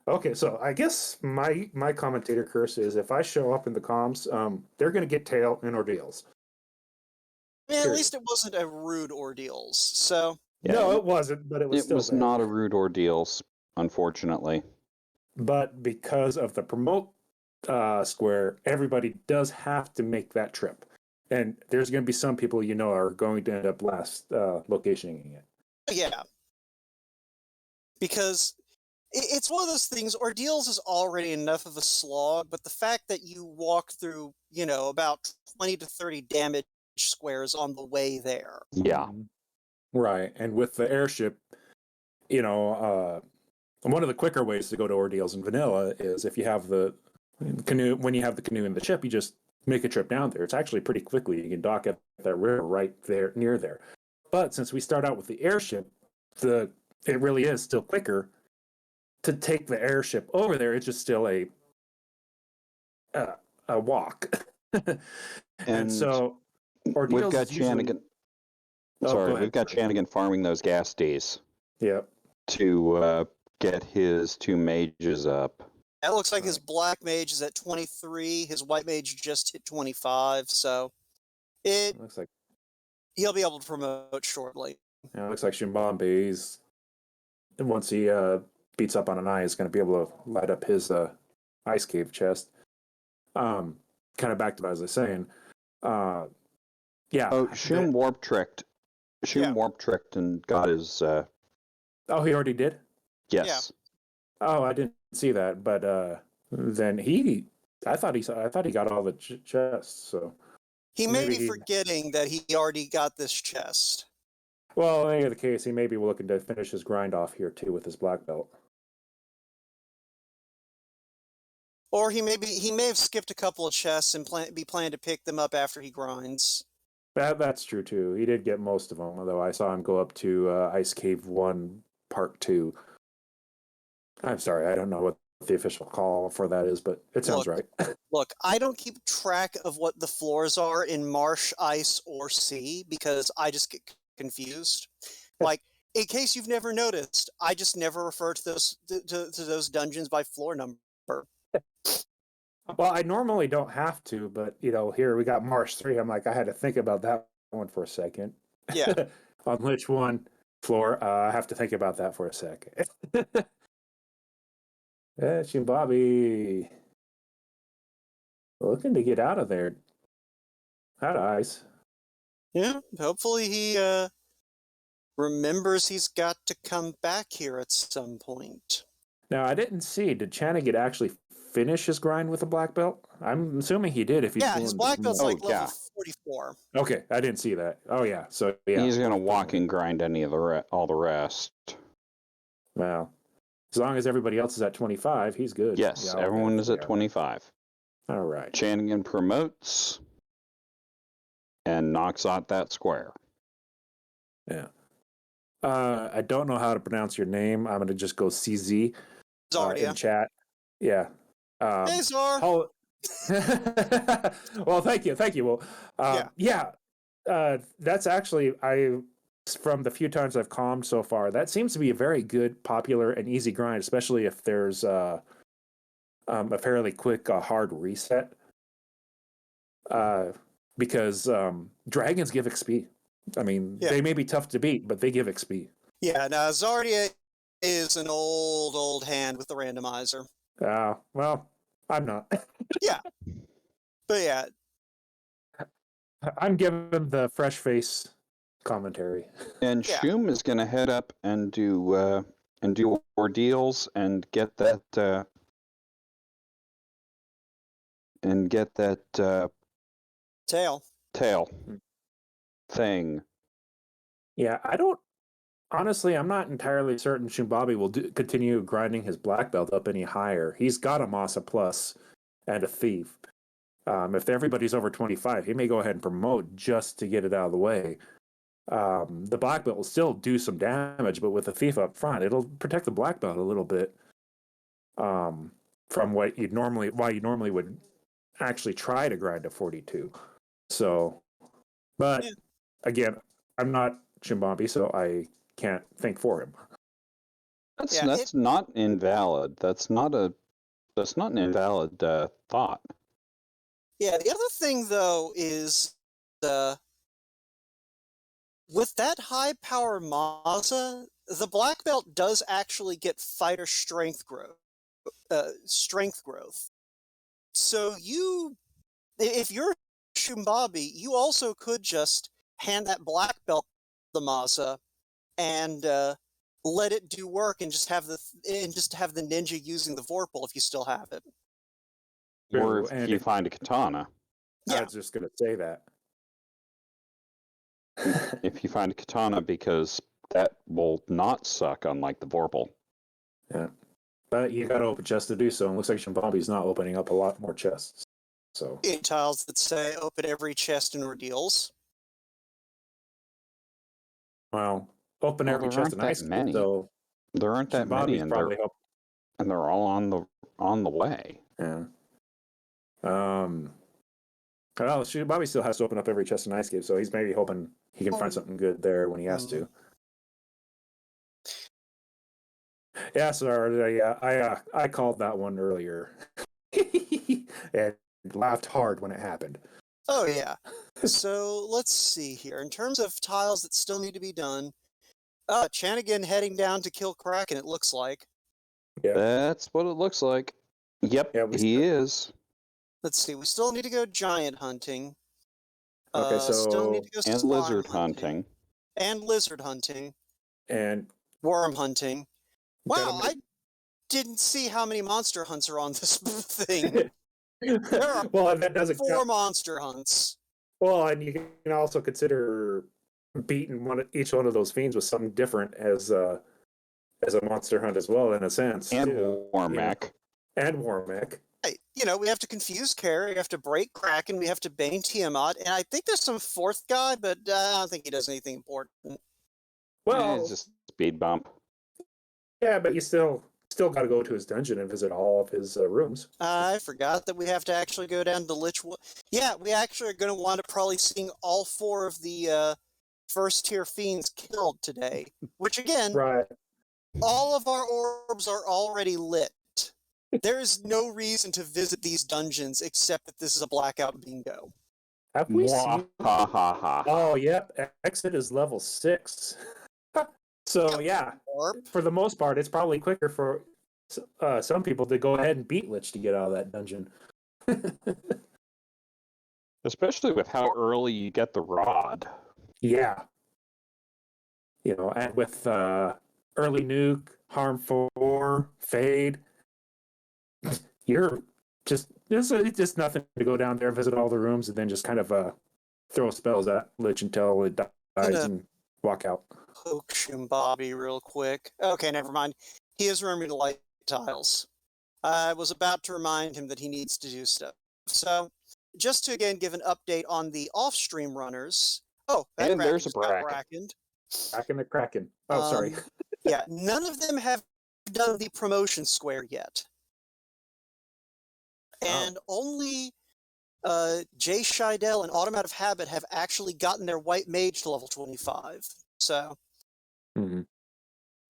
Okay, so I guess my commentator curse is if I show up in the comms, they're going to get tail and ordeals. Yeah, at least it wasn't a rude ordeals. So Yeah, no, it wasn't, but it was still there. Not a rude ordeals, unfortunately. But because of the promote square, everybody does have to make that trip. And there's going to be some people are going to end up last locationing it. Yeah. Because it's one of those things, ordeals is already enough of a slog, but the fact that you walk through, about 20 to 30 damage squares on the way there. Yeah. Right. And with the airship, one of the quicker ways to go to ordeals in vanilla is if you have the canoe, when you have the canoe in the ship, you just make a trip down there. It's actually pretty quickly. You can dock at that river right there, near there. But since we start out with the airship, it really is still quicker to take the airship over there. It's just still a walk. and so we've got Chanigan. We've got Chanigan farming those gas days. Yep. To get his 2 mages up. It looks like his black mage is at 23. His white mage just hit 25. So it looks like He'll be able to promote shortly. It looks like Shimbambi, once he beats up on an eye, is going to be able to light up his ice cave chest. Kind of back to what I was saying. Yeah. Oh, Shum warp tricked. Yeah. Warp tricked and got his. Oh, he already did? Yes. Oh, I didn't see that. But then I thought he got all the chests. So He may maybe be forgetting that he already got this chest. Well, in any other case, he may be looking to finish his grind off here too with his black belt. Or he may have skipped a couple of chests and be planning to pick them up after he grinds. That's true too. He did get most of them, although I saw him go up to Ice Cave 1 Part 2. I'm sorry, I don't know what the official call for that is, but it sounds right. Look, I don't keep track of what the floors are in marsh, ice, or sea because I just get confused. Like, in case you've never noticed, I just never refer to those dungeons by floor number. Well, I normally don't have to, but here we got Marsh 3. I'm like, I had to think about that one for a second. Yeah. On Lich 1 floor, I have to think about that for a second. Shimbobby. Looking to get out of there. Out of ice. Yeah, hopefully he remembers he's got to come back here at some point. Now, I didn't see, did Channigan actually finish his grind with a black belt? I'm assuming he did. If he's his black belt's like level yeah. 44. Okay, I didn't see that. Oh yeah, so yeah. He's gonna walk and grind any of the all the rest. Well, as long as everybody else is at 25, he's good. Yes, Yeah, everyone is at 25. All right. Channigan promotes and knocks out that square. Yeah. I don't know how to pronounce your name. I'm gonna just go CZ in chat. Yeah. Hey, Zar. Well, thank you. Well, that's actually from the few times I've calmed so far, that seems to be a very good, popular, and easy grind, especially if there's a fairly quick hard reset. Because dragons give XP. I mean, they may be tough to beat, but they give XP. Yeah, now Zardia is an old hand with the randomizer. Well, I'm not. Yeah. But yeah. I'm giving the fresh face commentary. And Shum is going to head up and do ordeals and get that tail thing. Yeah, honestly, I'm not entirely certain Shimbobby will continue grinding his black belt up any higher. He's got a Masa Plus and a Thief. If everybody's over 25, he may go ahead and promote just to get it out of the way. The black belt will still do some damage, but with the Thief up front, it'll protect the black belt a little bit from why you normally would actually try to grind to 42. So, but again, I'm not Shimbobby, so I can't think for him. That's not invalid. That's not an invalid thought. Yeah, the other thing though is with that high power Maza, the black belt does actually get fighter strength growth. So if you're Shimbobby, you also could just hand that black belt the Maza and let it do work and just have the ninja using the Vorpal if you still have it. Or if you find a katana. I was just going to say that. If you find a katana, because that will not suck, unlike the Vorpal. Yeah. But you got to open chests to do so, and it looks like Shimbobby's not opening up a lot more chests. So tiles that say open every chest in ordeals. Well, open every chest in ice. So there aren't that many, and they're all on the way. Yeah. Well, Bobby still has to open up every chest in Ice Cave, so he's maybe hoping he can find something good there when he has to. Yeah, sorry, I called that one earlier and laughed hard when it happened. Oh, yeah. So let's see here. In terms of tiles that still need to be done, Chanigan heading down to kill Kraken, it looks like. Yeah, That's what it looks like. Yep, yeah. he is. Let's see, we still need to go giant hunting. Okay, Still need so to go And slime lizard hunting. and lizard hunting, and worm hunting. gotta Wow, I make. didn't see how many monster hunts are on this thing. There are Well, and that doesn't 4 count. monster hunts. Well, and you can also consider beating each one of those fiends with something different as a monster hunt as well, in a sense. And too. Warmac. And Warmac. Right, we have to confuse Kara, we have to break Kraken, we have to bane Tiamat, and I think there's some 4th guy, but I don't think he does anything important. Well, It's just speed bump. yeah, but you still got to go to his dungeon and visit all of his rooms. I forgot that we have to actually go down to Lich. Yeah, we actually are going to wind up probably seeing all 4 of the first tier fiends killed today. Which again, Right. all of our orbs are already lit. There is no reason to visit these dungeons except that this is a blackout bingo. Have we seen? Ha ha ha. Oh, yep. Exit is level 6. So yeah, Orb. for the most part, it's probably quicker for some people to go ahead and beat Lich to get out of that dungeon. Especially with how early you get the rod. Yeah. And with early nuke, harm 4, fade, you're there's just nothing to go down there, visit all the rooms, and then just kind of throw spells at Lich until it dies and walk out. Poke Bobby real quick. Okay, never mind. He is remembering the light tiles. I was about to remind him that he needs to do stuff. So, just to again give an update on the off-stream runners. Oh, And there's a Kraken's got bracket. Kraken the Kraken. Oh, sorry. Yeah, none of them have done the promotion square yet. And only Jay Scheidel and Autumn Out of Habit have actually gotten their white mage to level 25. So. Mm-hmm.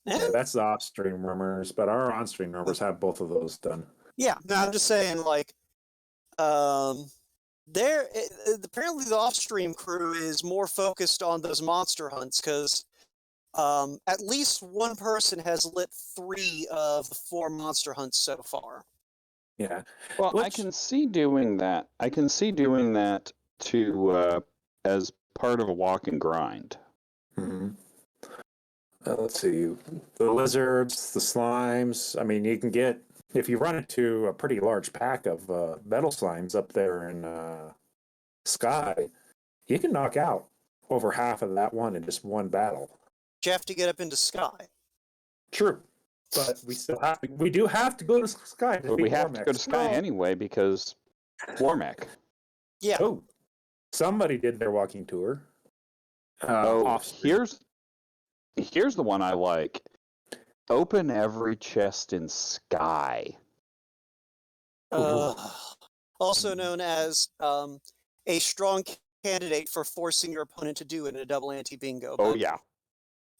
And, yeah, that's the off-stream rumors, but our on-stream rumors have both of those done. Yeah, no, I'm just saying, like, apparently the off-stream crew is more focused on those monster hunts because at least one person has lit 3 of the 4 monster hunts so far. Yeah. Well, I can see doing that. I can see doing that to as part of a walk and grind. Mm-hmm. Let's see. The lizards, the slimes. I mean, you can get, if you run into a pretty large pack of metal slimes up there in Sky, you can knock out over half of that one in just one battle. You have to get up into Sky. True. But we do have to go to Sky. But we have to go to Sky anyway because Warmac. Yeah. Oh, somebody did their walking tour. Here's the one I like. Open every chest in Sky. Also known as a strong candidate for forcing your opponent to do it in a double anti-bingo. Oh, yeah.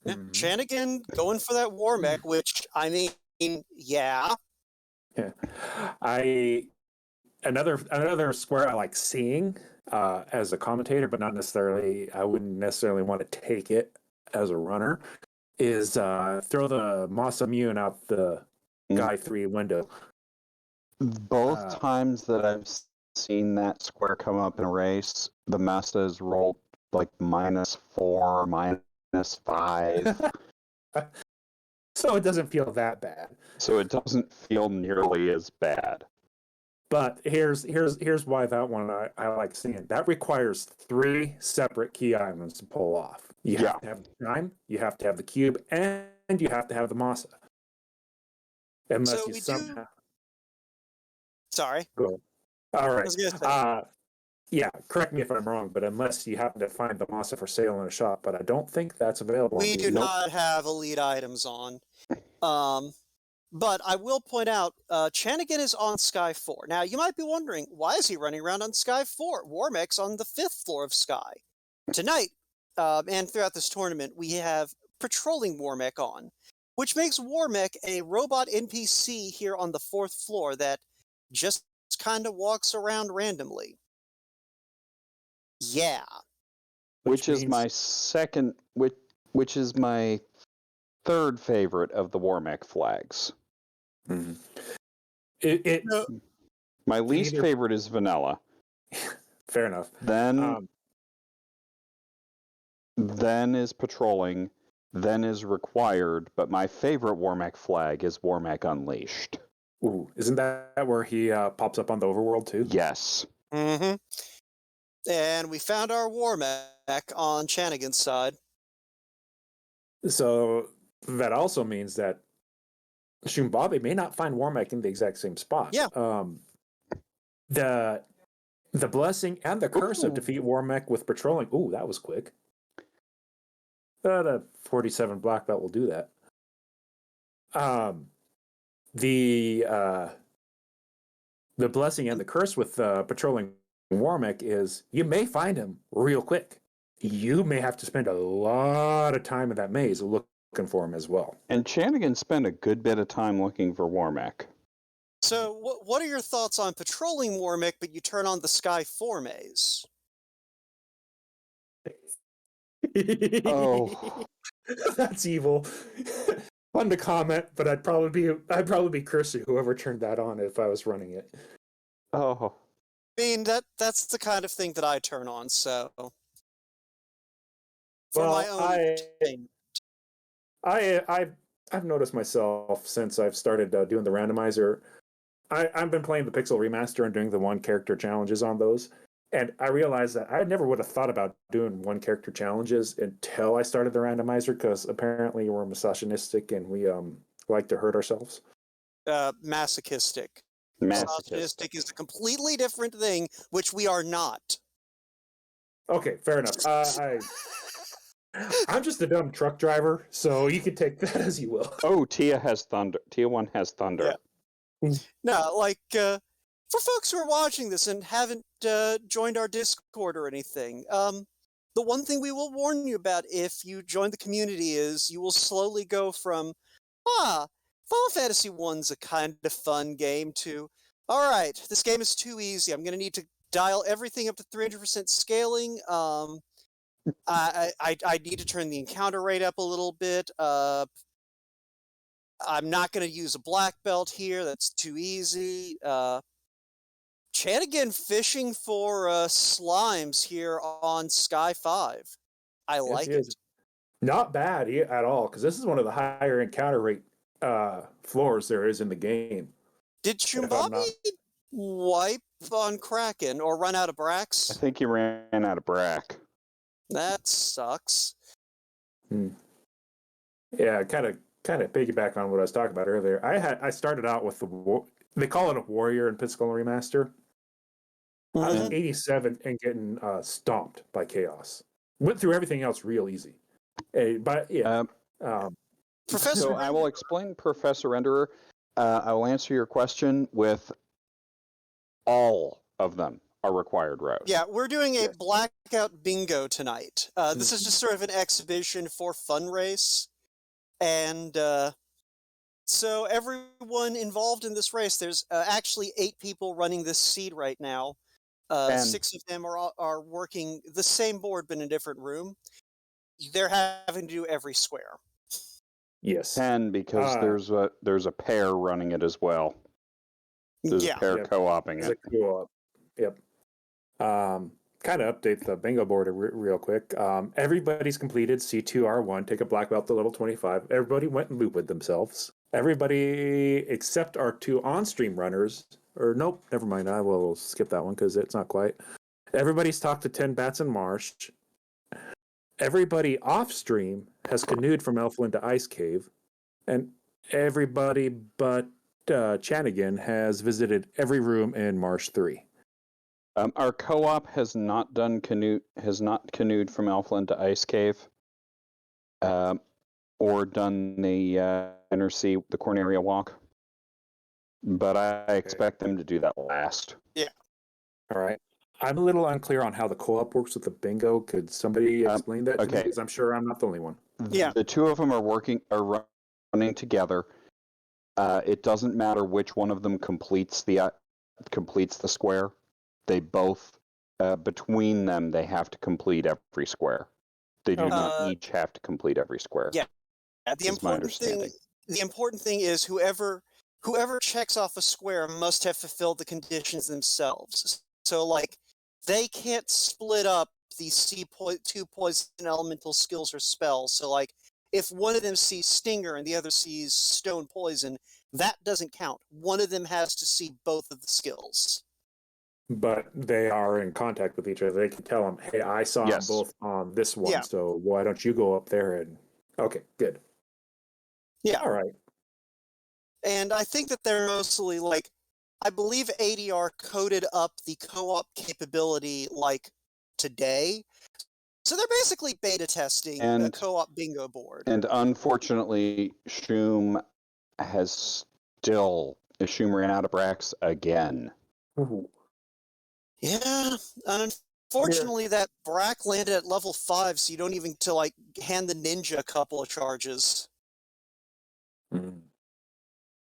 Yeah, Chanigan going for that Warmac, which, I mean, yeah. Another square I like seeing as a commentator, but not necessarily, I wouldn't necessarily want to take it as a runner, is throw the Moss Immune out the Guy 3 window. Both times that I've seen that square come up in a race, the Massa has rolled like -4, -5. So it doesn't feel that bad. So it doesn't feel nearly as bad. But here's why that one I like seeing. That requires 3 separate key items to pull off. You have to have the time, you have to have the cube, and you have to have the Massa. Unless you somehow. Sorry. Go. All right. I was gonna say. Yeah, correct me if I'm wrong, but unless you happen to find the Massa for sale in a shop, but I don't think that's available. We do not have elite items on. But I will point out, Chanigan is on Sky 4. Now, you might be wondering, why is he running around on Sky 4? Warmek's on the 5th floor of Sky. Tonight, and throughout this tournament, we have Patrolling Warmek on, which makes Warmek a robot NPC here on the 4th floor that just kind of walks around randomly. Yeah. Which is means- my second, which is my third favorite of the war mech flags. Mhm. It No. My least either- favorite is vanilla. fair enough. Then is patrolling. Then is required. But my favorite war mech flag is War Mech Unleashed. Ooh, isn't that where he pops up on the overworld too? Yes. Mm-hmm. And we found our war mech on Chanigan's side. So that also means that Shumbabe may not find Warmech in the exact same spot. Yeah. The blessing and the curse of Ooh. defeat Warmech with patrolling. Ooh, that was quick. A 47 black belt will do that. The blessing and the curse with patrolling Warmech is you may find him real quick. You may have to spend a lot of time in that maze looking for him as well. And Chanigan spent a good bit of time looking for war mech. So, what are your thoughts on patrolling war mech, but you turn on the Sky 4 maze? Oh. That's evil. Fun to comment, but I'd probably be cursing whoever turned that on if I was running it. Oh. I mean, that's the kind of thing that I turn on, so... For Well, my own entertainment. I've noticed myself since I've started doing the randomizer. I've been playing the Pixel Remaster and doing the one character challenges on those, and I realized that I never would have thought about doing one character challenges until I started the randomizer, because apparently we're misogynistic and we like to hurt ourselves. Masochistic. Masochistic. Misogynistic is a completely different thing, which we are not. Okay, fair enough. I'm just a dumb truck driver, so you can take that as you will. Oh, Tia has thunder. Tia 1 has thunder. Yeah. No, like, for folks who are watching this and haven't joined our Discord or anything, the one thing we will warn you about if you join the community is you will slowly go from, Final Fantasy 1's a kind of fun game to, alright, this game is too easy, I'm going to need to dial everything up to 300% scaling, I need to turn the encounter rate up a little bit, I'm not going to use a black belt here, that's too easy, Chanigan fishing for slimes here on Sky 5. I like it. Not bad at all, because this is one of the higher encounter rate floors there is in the game. Did Shumbabi wipe on Kraken or run out of I Brax? think he ran out of Brack. That sucks. Yeah, kind of piggyback on what I was talking about earlier. I started out with they call it a warrior in Pixel Remaster. I was 87 and getting stomped by chaos. Went through everything else real easy. But yeah. Professor, So I will explain Professor Renderer. I will answer your question with all of them are required routes. yeah, we're doing a Blackout bingo tonight. This is just sort of an exhibition for fun race. And so everyone involved in this race, there's actually 8 people running this seed right now. 6 of them are working the same board but in a different room. They're having to do every square. Yes. 10 because there's a pair running it as well. There's a pair co-oping It's it. a co-op. Yep. Kind of update the bingo board real quick. Everybody's completed C2R1, take a black belt to level 25. Everybody went and looped themselves. Everybody except our 2 on-stream runners, or nope, never mind. I will skip that one because it's not quite. Everybody's talked to 10 bats in Marsh. Everybody off-stream has canoed from Elfland to Ice Cave. And everybody but Chanigan has visited every room in Marsh 3. Our co-op has not canoed from Elfland to Ice Cave, or done the Inner Sea, the Corneria Walk. But I expect them to do that last. Yeah. All right. I'm a little unclear on how the co-op works with the bingo. Could somebody explain that to me? Because I'm sure I'm not the only one. Yeah. The 2 of them are running together. It doesn't matter which one of them completes the square. They both between them, they have to complete every square. They do not Uh, each have to complete every square. Yeah. The is my important thing. understanding. The important thing is whoever checks off a square must have fulfilled the conditions themselves. So, like, they can't split up these two poison elemental skills or spells. So, like, if one of them sees Stinger and the other sees Stone Poison, that doesn't count. One of them has to see both of the skills. But they are in contact with each other. They can tell them, "Hey, I saw Yes. them both on this one, Yeah. so why don't you go up there and?" Okay, good. Yeah. All right. And I think that they're mostly like, I believe ADR coded up the co-op capability like today. So they're basically beta testing a co-op bingo board. And unfortunately, Shum ran out of Brax again. Ooh. Yeah, unfortunately that Brack landed at level 5, so you don't even to like hand the ninja a couple of charges.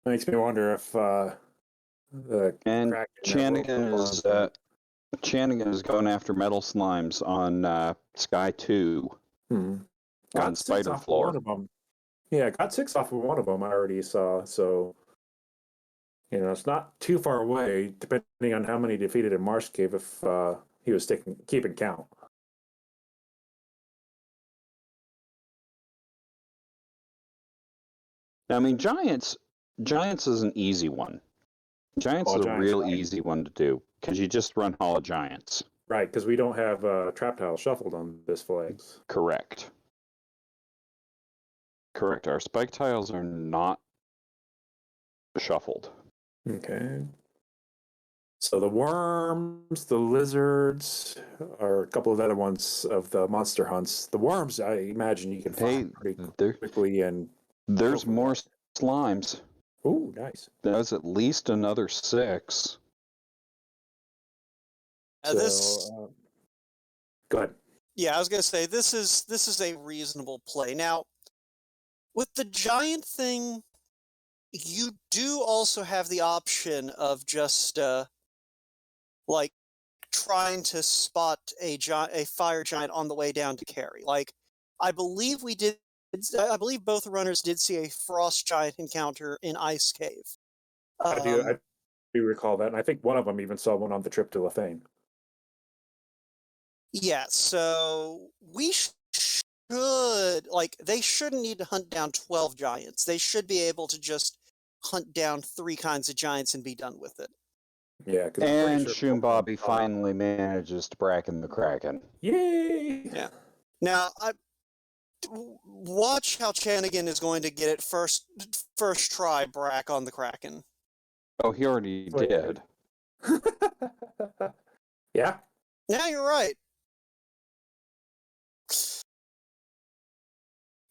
Makes me wonder if the And Kraken Chanigan is going after metal slimes on Sky 2 on got Spider 6 off Floor. one of them. Yeah, got 6 off of one of them. I already saw. So it's not too far away, depending on how many defeated in Marsh Cave. If he was keeping count. I mean, Giants is an easy one. Giants is a real easy one to do because you just run Hall of Giants. Right, because we don't have trap tile shuffled on this flags. Correct. Our spike tiles are not shuffled. Okay. So the worms, the lizards, are a couple of other ones of the monster hunts. The worms, I imagine you can find pretty quickly. And there's more slimes. Ooh, nice. There's at least another 6. Go ahead. Yeah, I was gonna say this is a reasonable play. Now, with the giant thing, you do also have the option of just like trying to spot a fire giant on the way down to carry. Like, I believe both runners did see a frost giant encounter in Ice Cave. I do recall that, and I think one of them even saw one on the trip to Lethane. Yeah, so we they shouldn't need to hunt down 12 giants. They should be able to just hunt down 3 kinds of giants and be done with it. Yeah, and Shum Bobby finally manages to bracken the Kraken. Yay! Yeah. Now, watch how Chanigan is going to get it first try brack on the Kraken. Oh, he already did. Yeah. Yeah, you're right.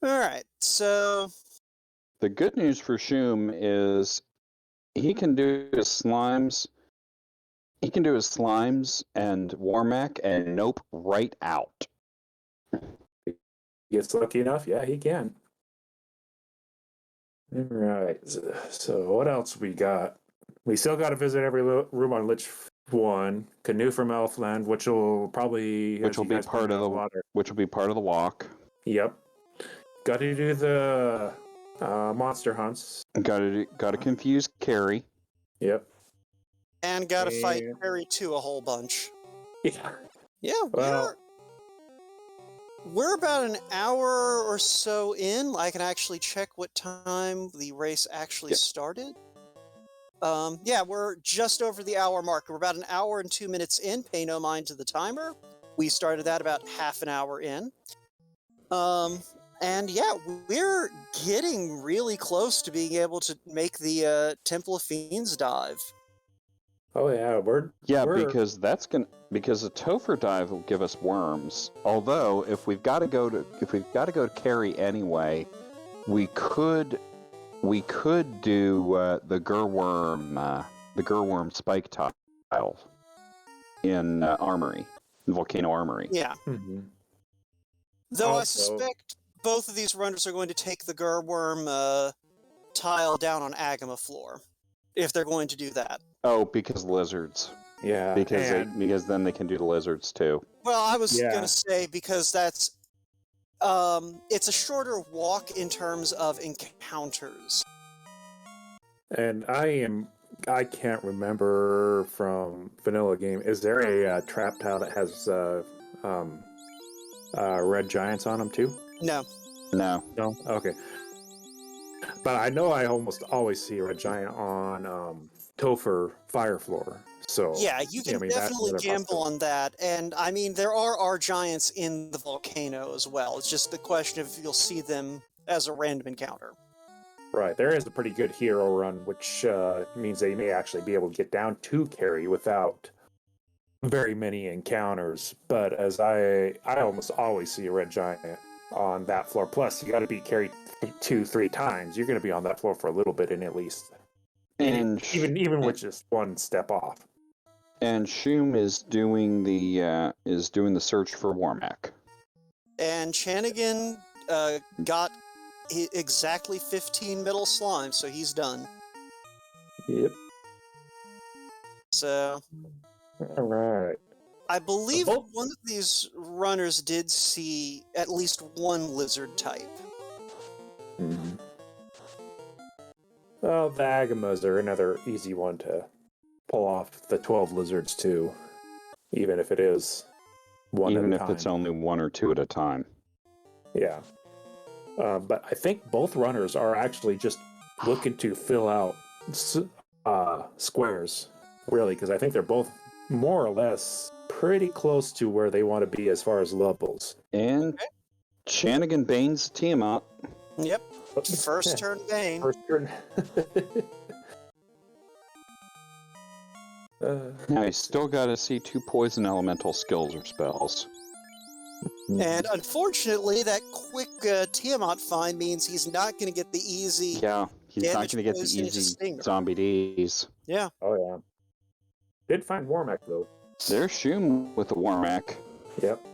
All right, so the good news for Shum is he can do his slimes. He can do his slimes and Warmac and nope right out. He gets lucky enough, yeah, he can. All right. So what else we got? We still got to visit every room on Lich 1. Canoe from Elfland, which will be part of the walk. Yep. Got to do the monster hunts. Got to confuse Carrie. Yep. And got to fight Carrie too a whole bunch. Yeah. Yeah. We're about an hour or so in. I can actually check what time the race actually started. Yeah, we're just over the hour mark. We're about an hour and 2 minutes in. Pay no mind to the timer. We started that about half an hour in. And yeah, we're getting really close to being able to make the Temple of Fiends dive. Oh yeah, because because a Topher dive will give us worms. Although if we've got to go to Carrie anyway, we could do the Gurworm spike tile in Armory, Volcano Armory. Yeah. Mm-hmm. Though I suspect both of these runners are going to take the Gurworm tile down on Agama floor, if they're going to do that. Oh, because lizards. Yeah, because then they can do the lizards too. Well, I was Yeah. gonna say because that's it's a shorter walk in terms of encounters. and I can't remember from vanilla game. Is there a trap tile that has red giants on them too? No. No. No. Okay. But I know I almost always see a red giant on Topher Fire Floor. So Yeah, you can that's definitely another gamble possibility. on that. And I mean, there are giants in the volcano as well. It's just the question of if you'll see them as a random encounter. Right, there is a pretty good hero run, which means they may actually be able to get down to carry without very many encounters. But as I almost always see a red giant on that floor. Plus, you got to be carried 2-3 times. You're going to be on that floor for a little bit, in at least, And even with just one step off. And Shum is doing the search for Warmack. And Chanigan got exactly 15 metal slimes, so he's done. Yep. So All right. I believe both- one of these runners did see at least one lizard type. Mm-hmm. Well, the Agamas are another easy one to pull off the 12 lizards too, even if it is one Even at a if time. it's only one or two at a time. Yeah. But I think both runners are actually just looking to fill out squares, really, because I think they're both more or less pretty close to where they want to be as far as levels. And Chanigan Bane's Tiamat. Yep. First turn Bane. First turn. Now he's still got to see 2 poison elemental skills or spells. And unfortunately, that quick Tiamat find means he's not going to get the easy. Yeah, he's not damage going to get the poison into easy Stinger. zombie Ds. Yeah. Oh yeah. Did find Warmack though. There's Shum with the Warmack. Yep.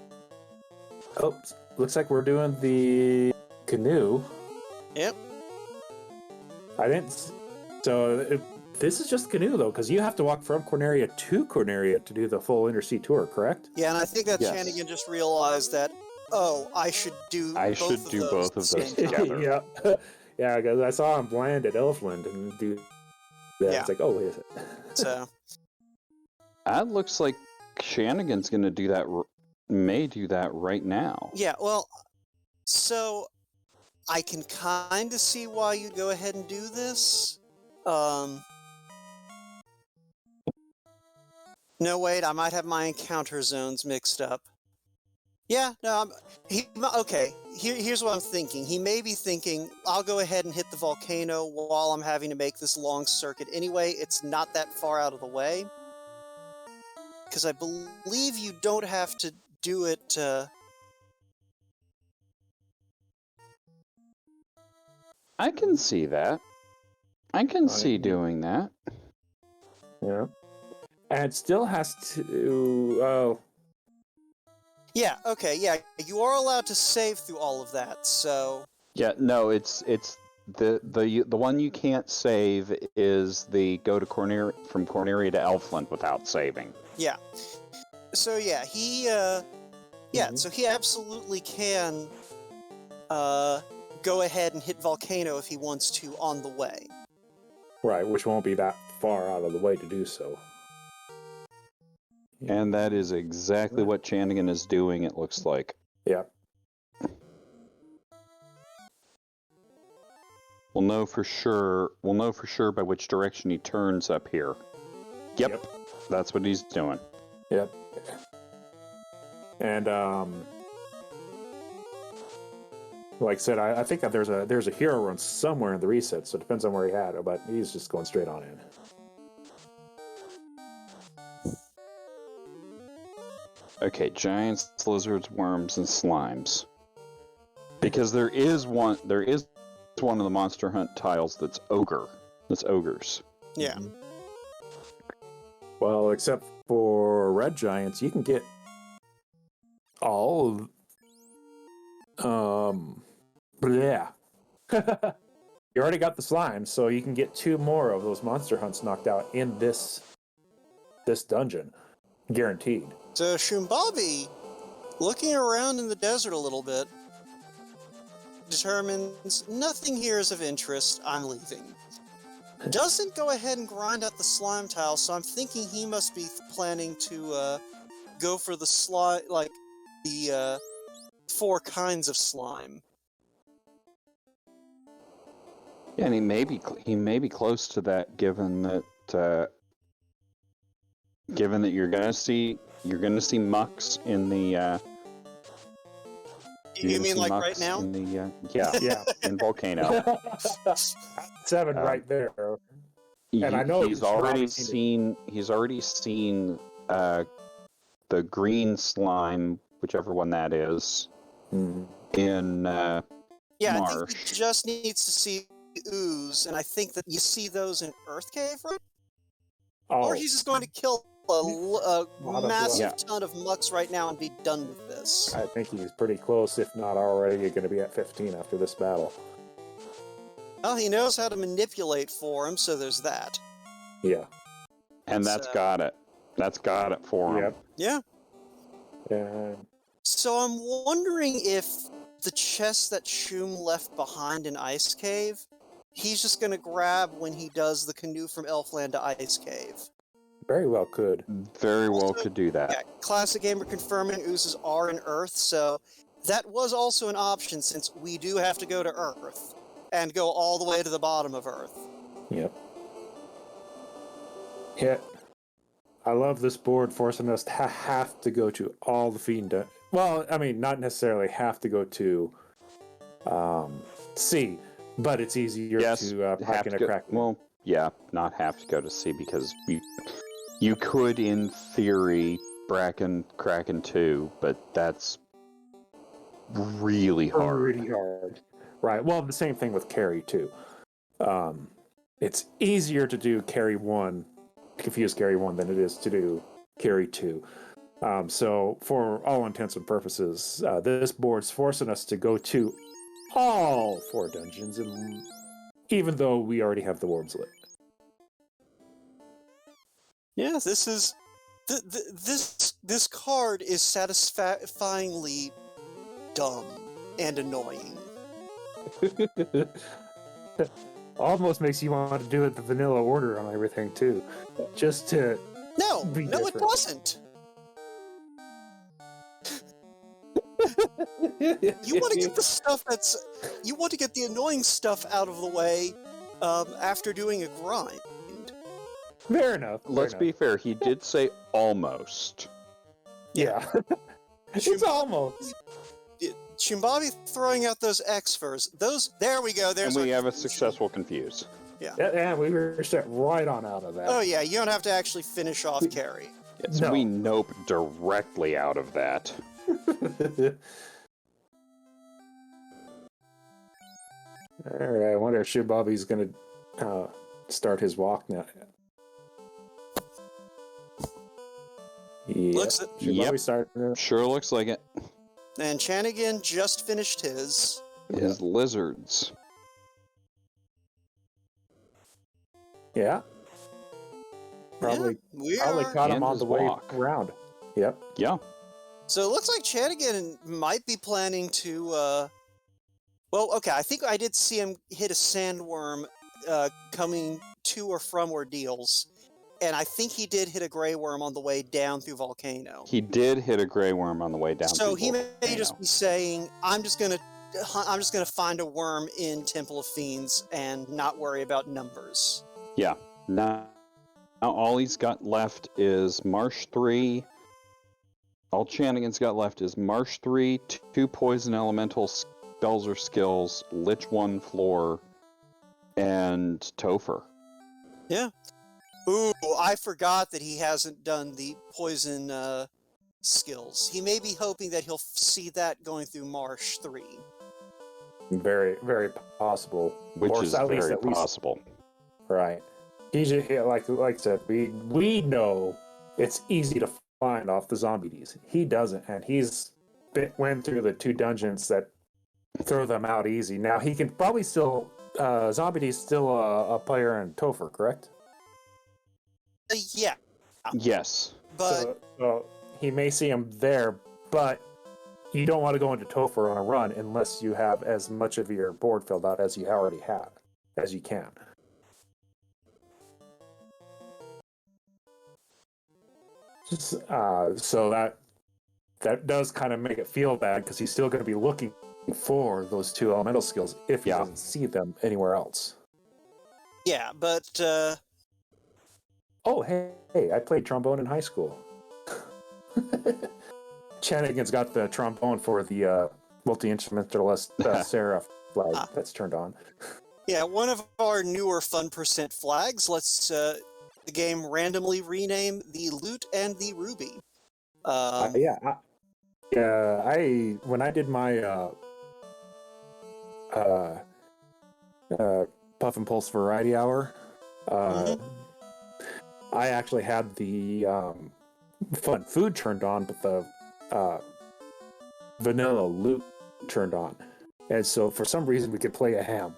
Oh, looks like we're doing the canoe. Yep. I didn't. So this is just canoe though, because you have to walk from Corneria to Corneria to do the full Undersea tour, correct? Yeah, and I think that Yes. Chanigan just realized that, oh, I should do both of those at the same time. together. Yeah. Yeah, because I saw him land at Elfland and do that. Yeah. It's like, oh, wait a second. So, That looks like Chanigan's going to do that. May do that right now. yeah, well, so I can kind of see why you'd go ahead and do this. No, wait, I might have my encounter zones mixed up. Yeah, no, okay, here's what I'm thinking. He may be thinking, I'll go ahead and hit the volcano while I'm having to make this long circuit anyway. It's not that far out of the way. Because I believe you don't have to do it... I can see that. I can see doing that. Yeah. And it still has to. Yeah, okay, yeah, you are allowed to save through all of that, so... Yeah, no, it's the one you can't save is the go to from Corneria to Elfland without saving. Yeah. So yeah, so he absolutely can go ahead and hit Volcano if he wants to on the way. Right, which won't be that far out of the way to do so. And that is exactly what Chanigan is doing, it looks like. Yeah. We'll know for sure by which direction he turns up here. Yep. That's what he's doing. Yep. And like I said, I think that there's a hero run somewhere in the reset, so it depends on where he had it, but he's just going straight on in. Okay, giants, lizards, worms, and slimes. Because there is one of the Monster Hunt tiles that's ogre. That's ogres. Yeah. Well, except for red giants, you can get all yeah. You already got the slime, so you can get 2 more of those monster hunts knocked out in this this dungeon, guaranteed. So Shumbabi, looking around in the desert a little bit, determines nothing here is of interest, I'm leaving. Doesn't go ahead and grind out the slime tile, so I'm thinking he must be planning to go for the slime, like the 4 kinds of slime. Yeah, and he may be close to that, given that you're gonna see mucks in the. You mean like right now? In the, Yeah. in Volcano. 7 right there. And I know he's already seen the green slime, whichever one that is, in Yeah, Marsh. I think he just needs to see ooze, and I think that you see those in Earth Cave, right? Or he's just going to kill a massive ton of mucks right now and be done with this. I think he's pretty close, if not already going to be at 15 after this battle. Well, he knows how to manipulate for him, so there's that. Yeah. And that's got it. That's got it for him. Yeah. Yeah. So I'm wondering if the chest that Shum left behind in Ice Cave, he's just going to grab when he does the canoe from Elfland to Ice Cave. Very well could. Very well could do that. Yeah, Classic Gamer confirming oozes are in Earth, so that was also an option since we do have to go to Earth and go all the way to the bottom of Earth. Yep. Yeah. I love this board forcing us to have to go to all the fiend. Well, I mean, not necessarily have to go to C, but it's easier to crack in a crack. Well, yeah, not have to go to C because you could, in theory, Kraken 2, but that's really hard. Really hard. Right. Well, the same thing with carry 2. It's easier to do carry 1, confuse carry 1, than it is to do carry 2. So, for all intents and purposes, this board's forcing us to go to all 4 dungeons, and even though we already have the worms lit. Yeah, this is this card is satisfyingly dumb and annoying. Almost makes you want to do it the vanilla order on everything too, just to No, be no, different. it doesn't. You want to get the stuff you want to get the annoying stuff out of the way after doing a grind. Fair enough. Let's be fair. He did say almost. Yeah. It's almost. Shumbabi throwing out those X-Furs. There we go. And we have a successful confuse. Yeah, we were set right on out of that. Oh yeah, you don't have to actually finish off carry. Yes, No. we nope directly out of that. Alright, I wonder if Shumbabi's going to start his walk now. Yeah. Looks it. Shumbabi started. Sure looks like it. And Chanigan just finished his. His lizards. Yeah. Probably caught him And on his the way walk. around. Yep. Yeah. So it looks like Chanigan might be planning to. Well, okay. I think I did see him hit a sandworm coming to or from Ordeals, and I think he did hit a gray worm on the way down through Volcano. He did hit a gray worm on the way down. So through he may Volcano. just be saying, "I'm just gonna find a worm in Temple of Fiends and not worry about numbers." Yeah. Now all he's got left is Marsh 3. All Chanigan's got left is Marsh 3, 2 poison elemental spells or skills, Lich 1 floor, and Topher. Yeah. Ooh, I forgot that he hasn't done the poison skills. He may be hoping that he'll see that going through Marsh 3. Very, very possible. Which Or is at least- very possible. Right. He's just, like I said, we know it's easy to find off the zombies. He doesn't, and he's went through the 2 dungeons that throw them out easy. Now he can probably still Zombies still a player in Topher, correct? Yeah. Yes. But So he may see him there, but you don't want to go into Topher on a run unless you have as much of your board filled out as you already have, as you can. So that does kind of make it feel bad because he's still going to be looking for those two elemental skills if he doesn't see them anywhere else. yeah, but Oh, hey, I played trombone in high school. Chanigan's got the trombone for the multi-instrumentalist Seraph flag that's turned on. yeah, one of our newer fun percent flags lets the game randomly rename the lute and the ruby. When I did my Puff and Pulse Variety Hour, I actually had the fun food turned on, but the vanilla lute turned on, and so for some reason we could play a ham.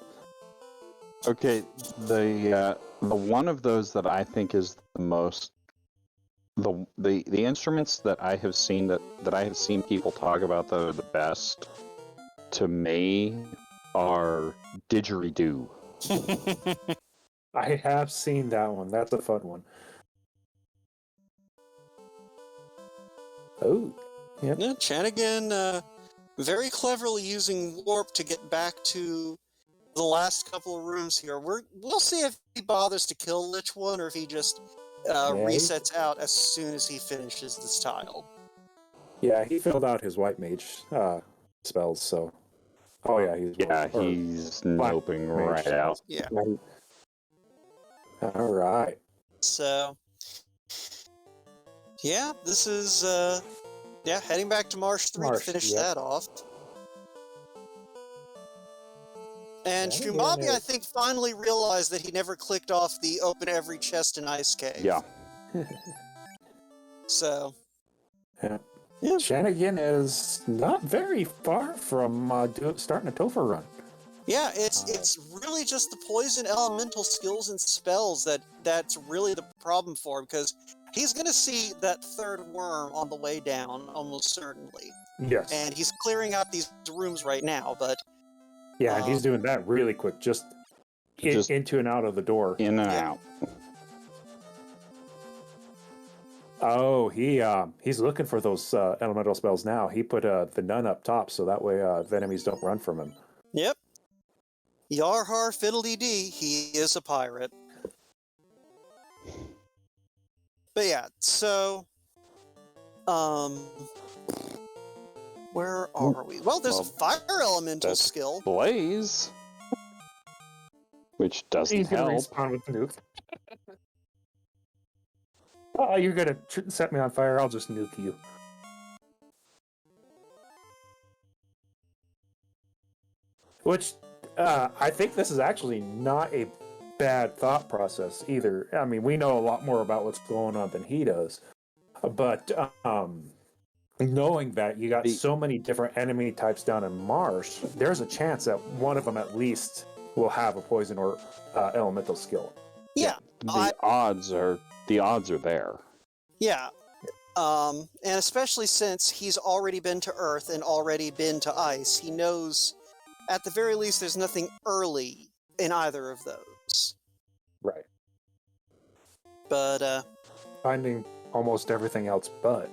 Okay, the one of those that I think is the most the instruments that I have seen that I have seen people talk about that are the best to me are didgeridoo. I have seen that one. That's a fun one. Oh, Yeah, Chanigan very cleverly using warp to get back to the last couple of rooms here. We'll see if he bothers to kill Lich One or if he just resets out as soon as he finishes this tile. Yeah, he filled out his white mage spells, so. Oh yeah, he's noping right out. Yeah. All right. So, yeah, this is heading back to Marsh 3 to finish that off. And Shumabi, I think, finally realized that he never clicked off the open every chest in Ice Cave. Yeah. So. Yeah. Chanigan is not very far from starting a Topher run. Yeah, it's really just the poison elemental skills and spells that's really the problem for him, because he's going to see that third worm on the way down, almost certainly. Yes. And he's clearing out these rooms right now, but... Yeah, and he's doing that really quick, just into and out of the door. In and out. Oh, he's looking for those elemental spells now. He put the nun up top, so that way the enemies don't run from him. Yep. Yarhar Fiddle-dee-dee, he is a pirate. But yeah, so... where are we? Well, there's a fire elemental skill. Blaze. Which doesn't help. He's gonna respawn with the nuke. Oh, you're gonna set me on fire, I'll just nuke you. Which, I think this is actually not a bad thought process either. I mean, we know a lot more about what's going on than he does. But, knowing that you got so many different enemy types down in Marsh, there's a chance that one of them at least will have a poison or elemental skill. Yeah. The odds are there. Yeah. And especially since he's already been to Earth and already been to Ice, he knows at the very least there's nothing early in either of those. Right. But, finding almost everything else but.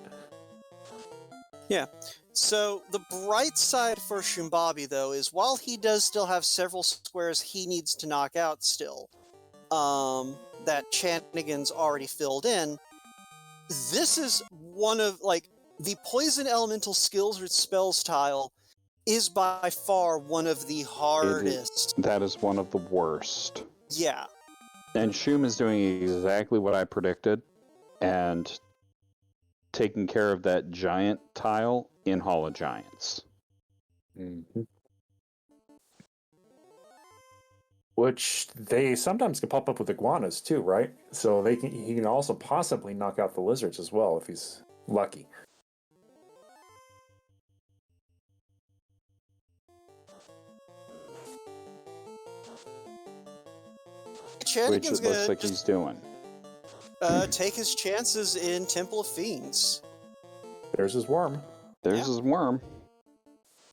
Yeah. So, the bright side for Shumbabi, though, is while he does still have several squares he needs to knock out still, that Chanigan's already filled in, this is one of, the poison elemental skills or spells tile is by far one of the hardest. That is one of the worst. Yeah. And Shum is doing exactly what I predicted, and taking care of that giant tile in Hall of Giants. Mm-hmm. Which they sometimes can pop up with iguanas too, right? So he can also possibly knock out the lizards as well if he's lucky. Which it looks like he's doing. take his chances in Temple of Fiends. There's his worm. There's his worm.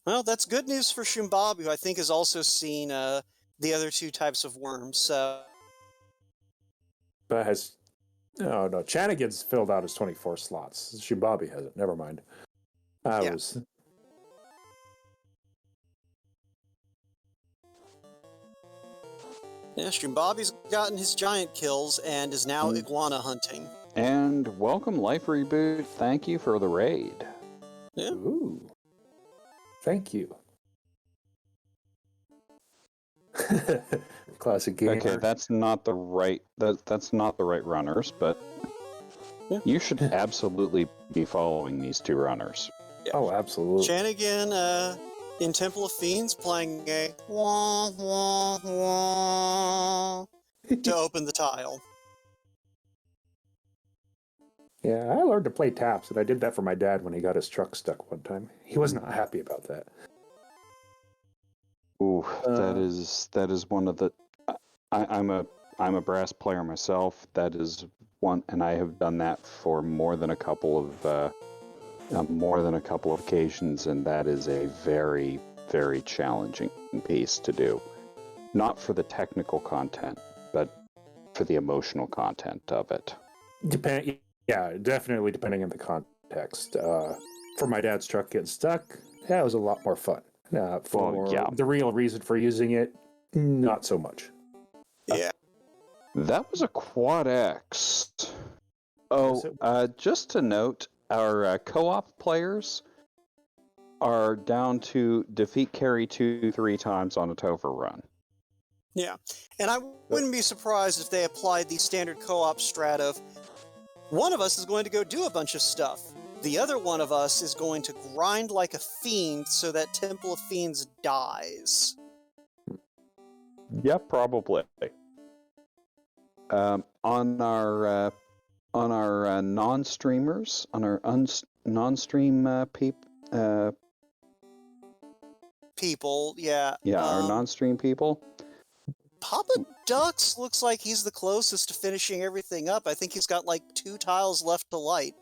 Well, that's good news for Shumbabu, who I think has also seen the other two types of worms. So, But has... Oh, no. Chanigan's filled out his 24 slots. Shumbabi hasn't. Never mind. I Yeah. was... yeah, Shumbabu's gotten his giant kills and is now iguana hunting. And welcome, Life Reboot. Thank you for the raid. Yeah. Ooh. Thank you. Classic gamer. Okay, that's not the right that's not the right runners, but Yeah. you should absolutely be following these two runners. Oh, absolutely. Chanigan in Temple of Fiends playing a wah wah wah to open the tile. Yeah, I learned to play taps, and I did that for my dad when he got his truck stuck one time. He was not happy about that. Ooh, that is one of the. I'm a brass player myself. That is one, and I have done that for more than a couple of occasions, and that is a very, very challenging piece to do. Not for the technical content, but for the emotional content of it. Yeah, definitely depending on the context. For my dad's truck getting stuck, that was a lot more fun. For the real reason for using it, not so much. Yeah. That was a Quad X. Oh, just to note, our co-op players are down to defeat carry 2-3 times on a Topher run. Yeah. And I wouldn't be surprised if they applied the standard co-op strat of one of us is going to go do a bunch of stuff. The other one of us is going to grind like a fiend so that Temple of Fiends dies. Yeah, probably. On our non-streamers, on our non-stream People, yeah. our non-stream people. Papa Ducks looks like he's the closest to finishing everything up. I think he's got like 2 tiles left to light.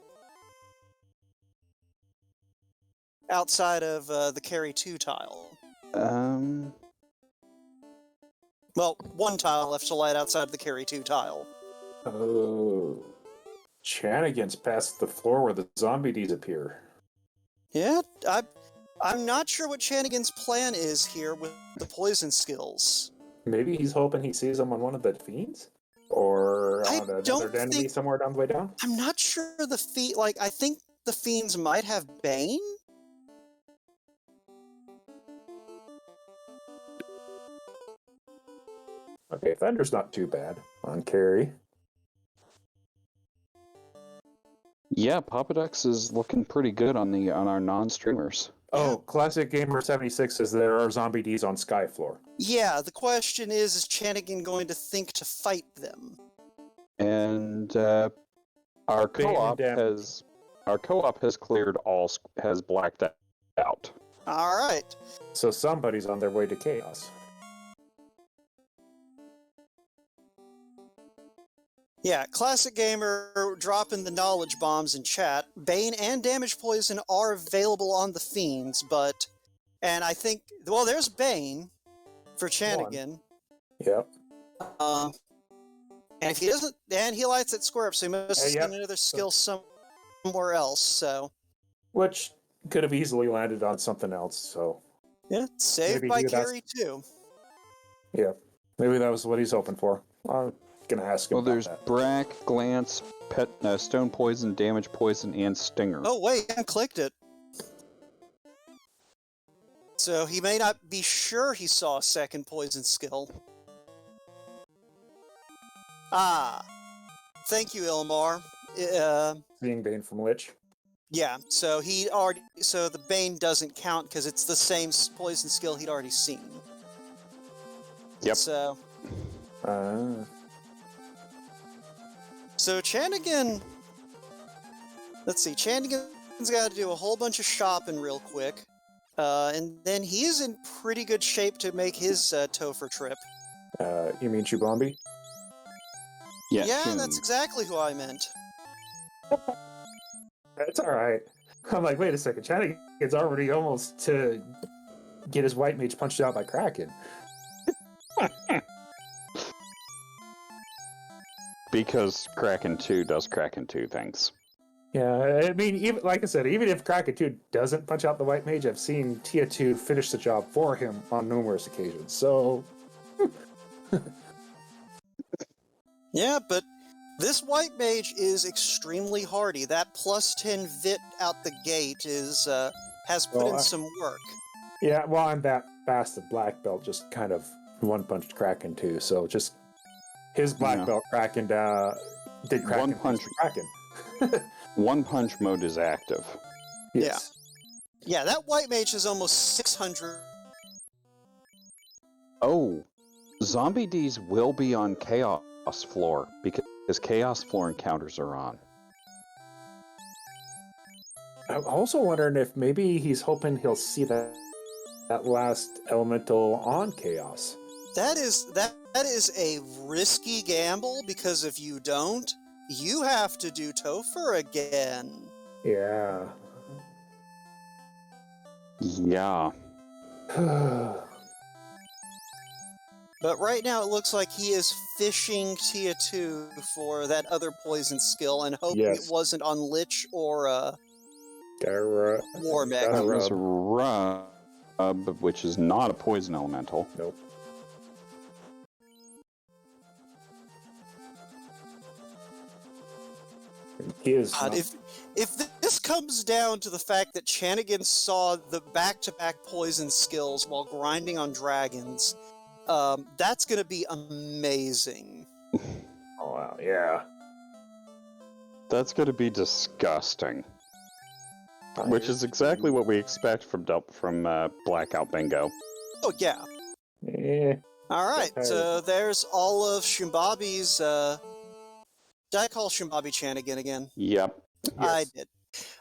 Outside of the carry 2 tile. Well, 1 tile left to light outside of the carry 2 tile. Oh. Chanigan's past the floor where the zombie Ds appear. Yeah, I'm not sure what Chanigan's plan is here with the poison skills. Maybe he's hoping he sees them on one of the fiends? Or on another enemy somewhere down the way down? I'm not sure I think the fiends might have Bane? Okay, Thunder's not too bad on carry. Yeah, Papa Ducks is looking pretty good on our non-streamers. Oh, Classic Gamer 76 says there are zombie Ds on Skyfloor. Yeah, the question is Chanigan going to think to fight them? And our co-op has cleared has blacked out. All right. So somebody's on their way to chaos. Yeah, Classic Gamer dropping the knowledge bombs in chat. Bane and Damage Poison are available on the Fiends, and I think, well, there's Bane for Chanigan. Yep. And if he doesn't, and he lights that square up, so he must have yep. another skill somewhere else, so. Which could have easily landed on something else, so. Yeah, saved by carry too. Yeah, maybe that was what he's hoping for. I'm gonna ask him. Well, there's that. Brack, Glance, Stone Poison, Damage Poison, and Stinger. Oh wait, I clicked it. So he may not be sure he saw a second poison skill. Ah, thank you, Ilmar. Being Bane from Lich. Yeah, so the Bane doesn't count because it's the same poison skill he'd already seen. Yep. So Chanigan, let's see, Chanigan's got to do a whole bunch of shopping real quick, and then he is in pretty good shape to make his Topher trip. You mean Chubambi? Yeah, Yeah, Shun. that's exactly who I meant. That's all right. I'm like, wait a second. Shanigan's already almost to get his white mage punched out by Kraken. Because Kraken 2 does Kraken 2 things. Yeah, I mean, even like I said, even if Kraken 2 doesn't punch out the white mage, I've seen Tia 2 finish the job for him on numerous occasions. So, Yeah, but this white mage is extremely hardy. That plus 10 vit out the gate is has put Well, in some work. yeah, well, I'm that fast at black belt, just kind of one punched Kraken 2. So just his black Yeah. belt Kraken did Kraken One punch. Kraken. One punch mode is active. Yes. Yeah, that white mage is almost 600. Oh, Zombie D's will be on Chaos floor because Chaos floor encounters are on. I'm also wondering if maybe he's hoping he'll see that last elemental on Chaos. That is a risky gamble because if you don't, you have to do Topher again. Yeah. Yeah. But right now it looks like he is fishing Tia 2 for that other poison skill and hoping Yes. it wasn't on Lich or War Mech. Gotta That was rub. Rub, which is not a poison elemental. Nope. He is. God, not- if this comes down to the fact that Chanigan saw the back-to-back poison skills while grinding on dragons, that's gonna be amazing. Oh wow, yeah. That's going to be disgusting. Which is exactly what we expect from Blackout Bingo. Oh yeah. Eh, All right, Okay. so there's all of Shimbabi's. Did I call Shimbabi Chanigan again? Yep. I did.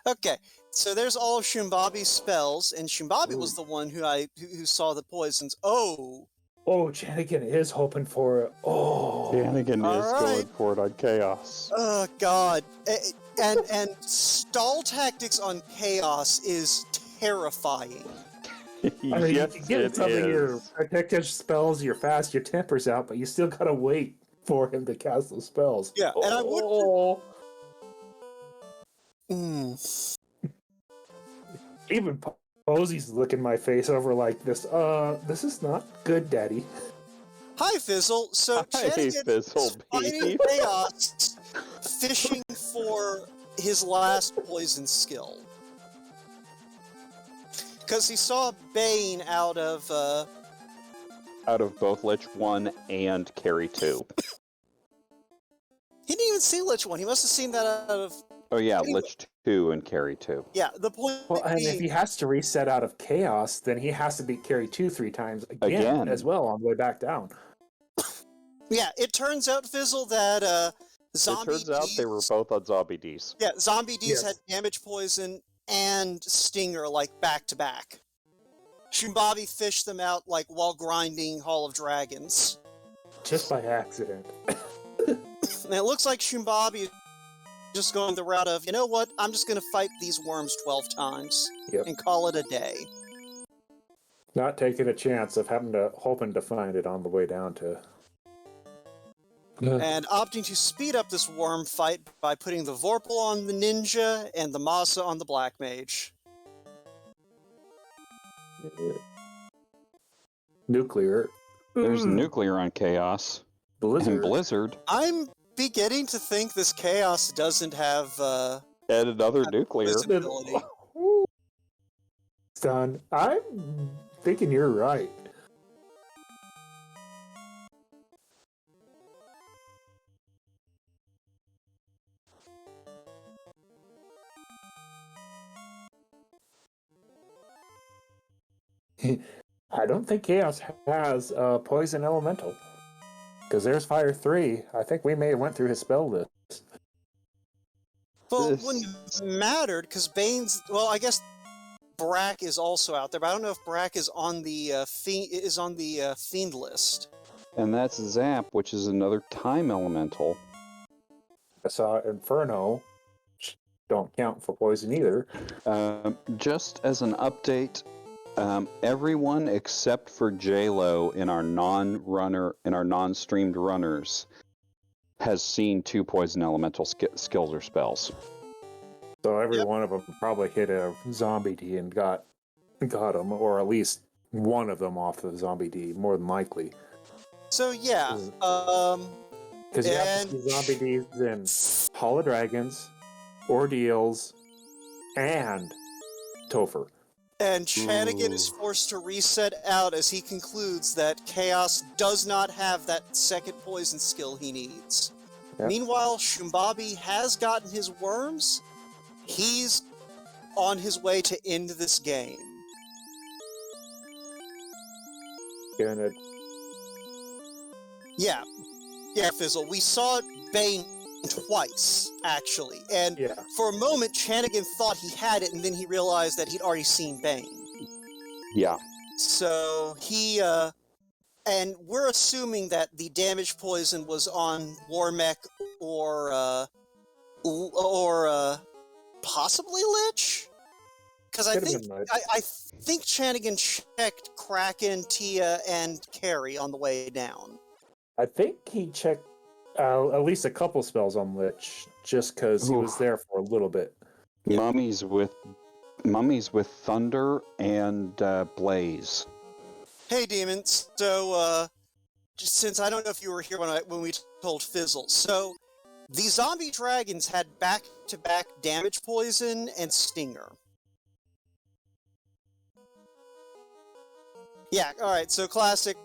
Okay, so there's all of Shimbabi's spells, and Shimbabi was the one who saw the poisons. Oh, Chanigan is hoping for it. Oh. Hannigan All is right. going for it on Chaos. oh God, and stall tactics on Chaos is terrifying. I mean, Yes, you can get it some of your is. protective spells, your fast, your tempers out, but you still gotta wait for him to cast those spells. Yeah, and I would. Oh. Even Posey's looking my face over like this. This is not good, Daddy. Hi, Fizzle. So Hi, Chanigan Fizzle, is fighting babe. Chaos, fishing for his last poison skill. Because he saw Bane out of Out of both Lich 1 and Carry 2. he didn't even see Lich 1. He must have seen that out of... Oh yeah, Anyway. Lich 2 and Carry 2. Yeah, the point Well, and if being... he has to reset out of Chaos, then he has to beat Carry 2 3 times Again. as well on the way back down. Yeah, it turns out, Fizzle, that Zombie It turns out they were D's- both on Zombie D's. Yeah, Zombie D's Yes. had Damage Poison and Stinger, like, back-to-back. Shimbabi fished them out, like, while grinding Hall of Dragons. Just by accident. And it looks like Shimbabi is just going the route of, you know what, I'm just going to fight these worms 12 times Yep. and call it a day. Not taking a chance of hoping to find it on the way down to. And opting to speed up this worm fight by putting the Vorpal on the Ninja and the Masa on the Black Mage. Nuclear. There's Nuclear on Chaos. Blizzard. And Blizzard. I'm beginning to think this Chaos doesn't have And another Nuclear. visibility. Son, I'm thinking you're right. I don't think Chaos has Poison Elemental. Because there's Fire 3. I think we may have went through his spell list. Well, it This- wouldn't have mattered because Bane's. Well, I guess Brack is also out there, but I don't know if Brack is on the fiend list. And that's Zap, which is another Time Elemental. I saw Inferno. Don't count for poison either. Just as an update, everyone except for JLo in our non-streamed runners has seen 2 poison elemental skills or spells. So every one of them probably hit a zombie D and got him, or at least one of them off the zombie D, more than likely. So yeah, Because you have to see zombie Ds in Hall of Dragons, Ordeals, and Topher. And Chanigan is forced to reset out as he concludes that Chaos does not have that second poison skill he needs. Yep. Meanwhile, Shumbabi has gotten his worms. He's on his way to end this game. Gonna Yeah, Fizzle. We saw Bane twice, actually. And for a moment, Chanigan thought he had it, and then he realized that he'd already seen Bane. Yeah. So he, and we're assuming that the damage poison was on Warmech or possibly Lich? Because I think Chanigan checked Kraken, Tia, and Carrie on the way down. I think he checked at least a couple spells on Lich, just because he was there for a little bit. Mummies with Thunder and Blaze. Hey, Demons. So, since I don't know if you were here when we told Fizzle, so the zombie dragons had back-to-back damage poison and stinger. Yeah, alright, so Classic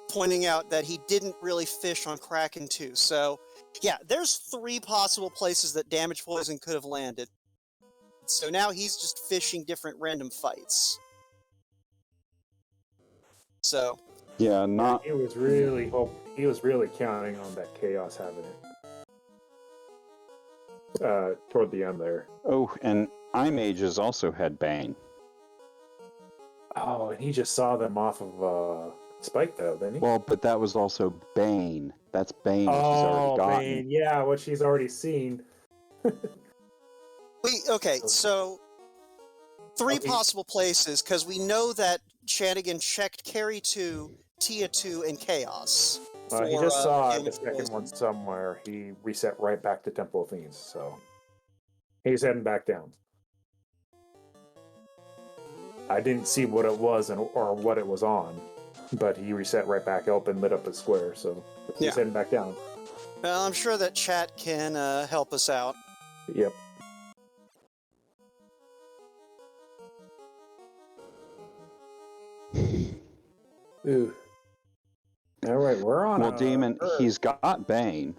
pointing out that he didn't really fish on Kraken 2. So, yeah, there's 3 possible places that damage poison could have landed. So now he's just fishing different random fights. So... Yeah, He was really counting on that Chaos having it. Toward the end there. Oh, and Images also had Bane. Oh, and he just saw them off of Spike, though, didn't he? Well, but that was also Bane. That's Bane, which he's already gotten. Bane, yeah, what she's already seen. Okay, so 3 possible places, because we know that Chanigan checked Carrie 2, Tia 2, and Chaos. He just saw the second one somewhere. He reset right back to Temple of Fiends, so he's heading back down. I didn't see what it was or what it was on, but he reset right back up and lit up a square, so he's heading back down. Well, I'm sure that chat can help us out. Yep. Ooh. All right, we're on. Well, Demon, he's got Bane.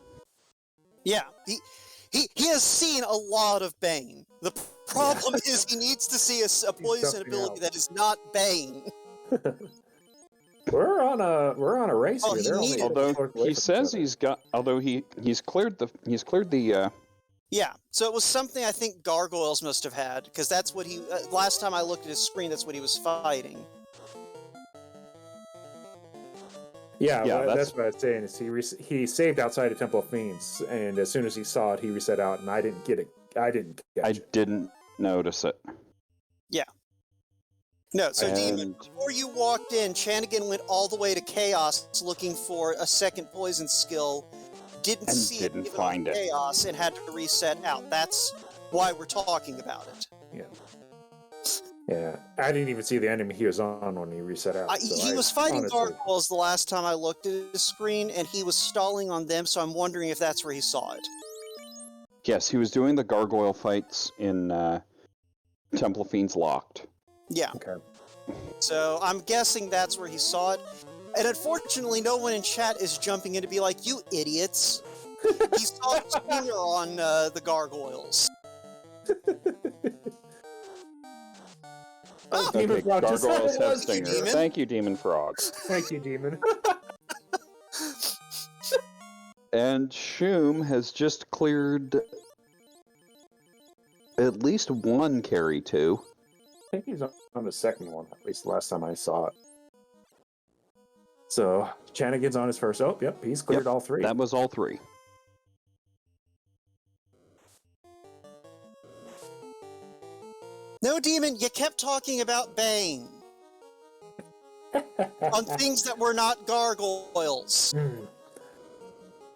Yeah, he has seen a lot of Bane. The problem is he needs to see a poison ability that is not Bane. We're on a race here. Although he says he's cleared the. Yeah, so it was something I think Gargoyles must have had, because that's what he. Last time I looked at his screen, that's what he was fighting. Yeah, that's what I was saying. Is he saved outside of Temple of Fiends, and as soon as he saw it, he reset out, and I didn't get it. I didn't notice it. Yeah. No, so Demon, before you walked in, Chanigan went all the way to Chaos looking for a second poison skill, didn't find it, Chaos, and had to reset out. That's why we're talking about it. Yeah, I didn't even see the enemy he was on when he reset out. He was fighting Gargoyles the last time I looked at his screen, and he was stalling on them, so I'm wondering if that's where he saw it. Yes, he was doing the gargoyle fights in Temple of Fiends Locked. Yeah. Okay. So I'm guessing that's where he saw it. And unfortunately, no one in chat is jumping in to be like, you idiots. He saw a stinger on the gargoyles. Okay, gargoyles have stinger. Thank you, Demon Frog. Thank you, Demon. And Shoom has just cleared at least one carry 2. I think he's on the second one, at least the last time I saw it. So, Chanigan's on his first. Oh, yep, he's cleared all 3. That was all 3. No, Demon, you kept talking about Bane. On things that were not gargoyles.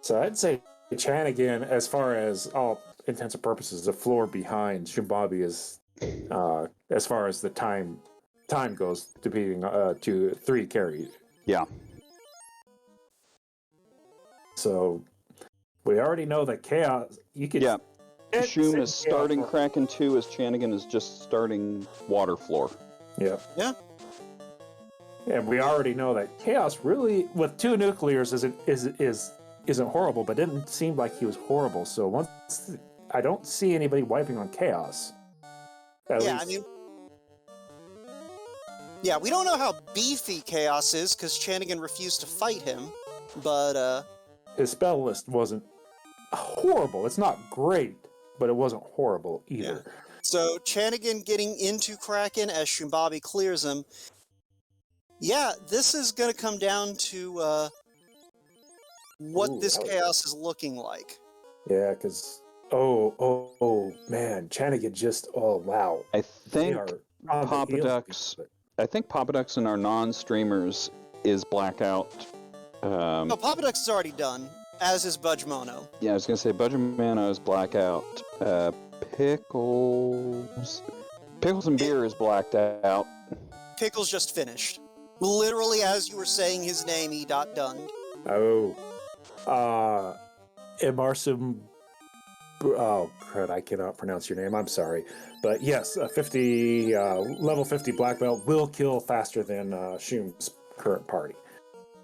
So I'd say Chanigan, as far as all intents and purposes, the floor behind Shumbabi is, as far as the time goes, to being to 3 carry. Yeah. So we already know that Chaos. You could. Yeah. Shum sit is starting Chaos. Kraken 2 as Chanigan is just starting Water Floor. Yeah. Yeah. And we already know that Chaos really, with 2 nuclears, isn't horrible, but didn't seem like he was horrible. So once I don't see anybody wiping on Chaos. At Yeah, least. I mean, yeah, we don't know how beefy Chaos is because Chanigan refused to fight him, but his spell list wasn't horrible. It's not great, but it wasn't horrible either. so Chanigan getting into Kraken as Shumbabi clears him. Yeah, this is going to come down to what Ooh, this that was- Chaos is looking like. Yeah, because oh man, Chanigan just wow. I They think are on the heels of Papadux. each other. I think Papadux in our non-streamers is Blackout. No, Papadux is already done, as is Budge Mono. Yeah, I was gonna say Budgermano is Blackout. Pickles and Beer is blacked out. Pickles just finished. Literally, as you were saying his name, he got done. Oh, Imarsum. Oh crud! I cannot pronounce your name. I'm sorry, but yes, a 50 level 50 black belt will kill faster than Shum's current party.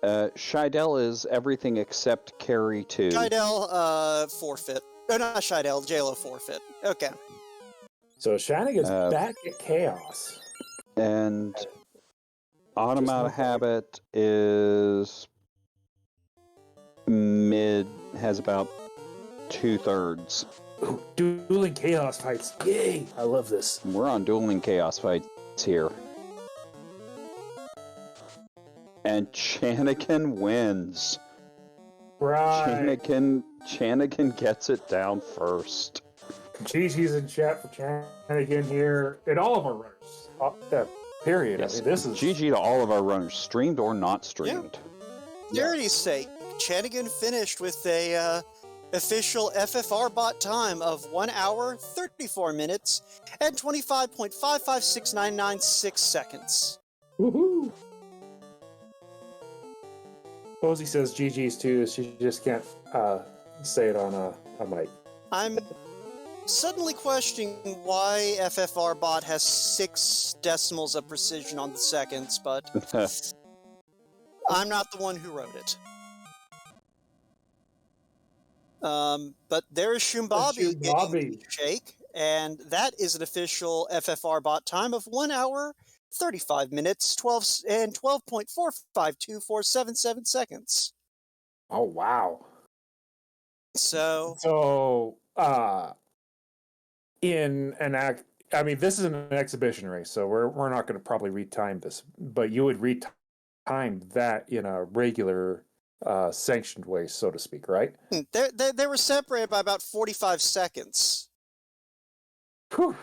Shidel is everything except Carry 2. Shidel, forfeit. No, not Shidel, JLo forfeit. Okay. So Shanigan's Uh, back at Chaos. And Automata Just Habit is mid, has about 2/3. Ooh, dueling Chaos fights. Yay! I love this. We're on dueling chaos fights here. And Chanigan wins. Right. Chanigan gets it down first. GG's in chat for Chanigan here. And all of our runners. Period. Yes. I mean, this is GG to all of our runners, streamed or not streamed. Clarity's sake, Chanigan finished with a official FFR bot time of 1 hour, 34 minutes, and 25.556996 seconds. Woohoo! Posey says GG's too. She just can't say it on a mic. I'm suddenly questioning why FFR bot has 6 decimals of precision on the seconds, but I'm not the one who wrote it. But there's Shumbabi getting shake, and that is an official FFR bot time of 1 hour, 35 minutes, 12.452477 seconds. Oh wow! So in an act, I mean, this is an exhibition race, so we're not going to probably retime this, but you would retime that in a regular sanctioned way, so to speak, right? they were separated by about 45 seconds. Whew.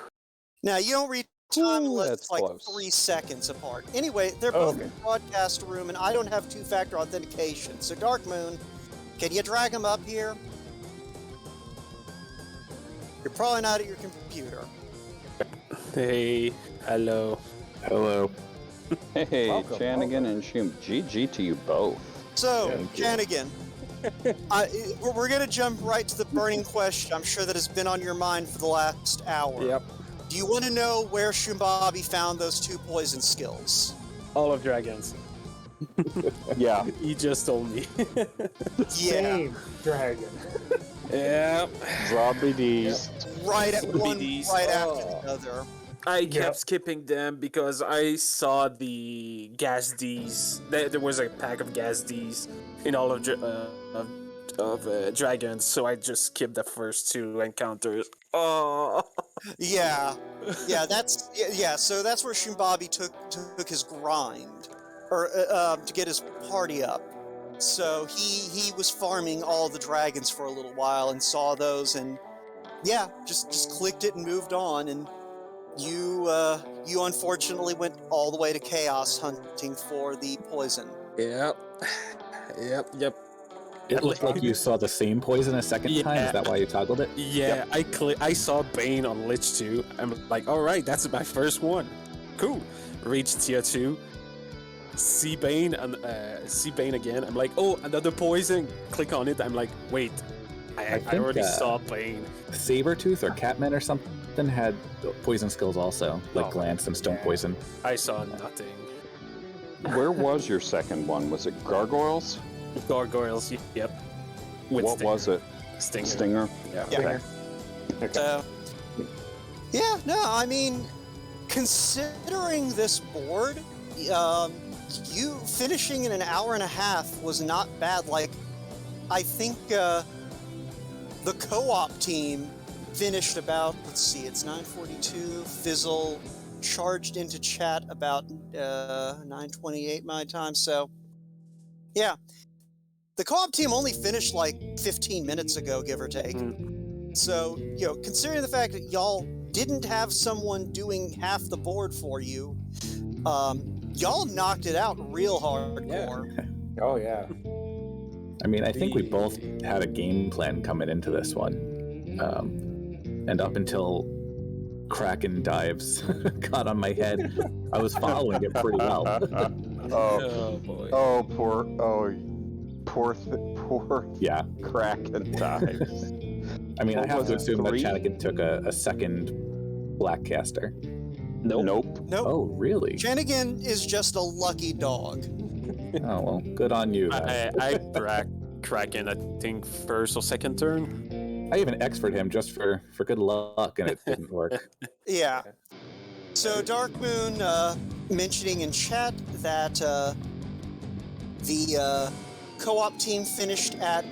Now, you don't read time unless that's it's like close. 3 seconds apart. Anyway, they're both in the broadcast room, and I don't have 2-factor authentication. So, Dark Moon, can you drag them up here? You're probably not at your computer. Hey, hello. Hello. Hey, Welcome, Chanigan and Shum, GG to you both. So, Thank you. Chanigan, we're going to jump right to the burning question I'm sure that has been on your mind for the last hour. Yep. Do you want to know where Shumbabi found those 2 poison skills? All of dragons. Yeah. You just told me. Same dragon. Yep. Zombie D's. Right at one, BDs. right after the other. I kept Yep. skipping them because I saw the gas Ds. There was a pack of gas Ds in all of dragons, so I just skipped the first 2 encounters. Oh. Yeah, so that's where Shumbabi took his grind, or to get his party up. So he was farming all the dragons for a little while and saw those, and yeah, just clicked it and moved on. And you unfortunately went all the way to chaos hunting for the poison. Yep. Yep. It looked like you saw the same poison a second time. Is that why you toggled it? Yeah, I saw Bane on Lich 2. I'm like, alright, that's my first one. Cool. Reach tier 2. See Bane again. I'm like, oh, another poison. Click on it. I'm like, wait, I think, already saw Bane. Sabertooth or Catman or something had poison skills also, like Glance and Stone Poison. I saw nothing. Where was your second one? Was it Gargoyles? Gargoyles, yep. With What Stinger. was it? Stinger. Yeah. Yeah. Okay. Yeah, no, I mean, considering this board, you finishing in an hour and a half was not bad. Like, I think the co-op team finished about, let's see, it's 9:42. Fizzle charged into chat about 9:28 my time. So, yeah. The co-op team only finished like 15 minutes ago, give or take. So, considering the fact that y'all didn't have someone doing half the board for you, y'all knocked it out real hardcore. Oh yeah. I mean, I think we both had a game plan coming into this one. And up until Kraken dives got on my head, I was following it pretty well. Oh boy. Poor Yeah. Kraken dives. I mean, I What have was to it, assume that 3? Chanigan took a second Blackcaster. Nope. Nope. Oh, really? Shanigan is just a lucky dog. Oh, well, good on you. Then. I Kraken, I think, first or second turn. I even X-ed him just for good luck, and it didn't work. Yeah. So Dark Moon mentioning in chat that the co-op team finished at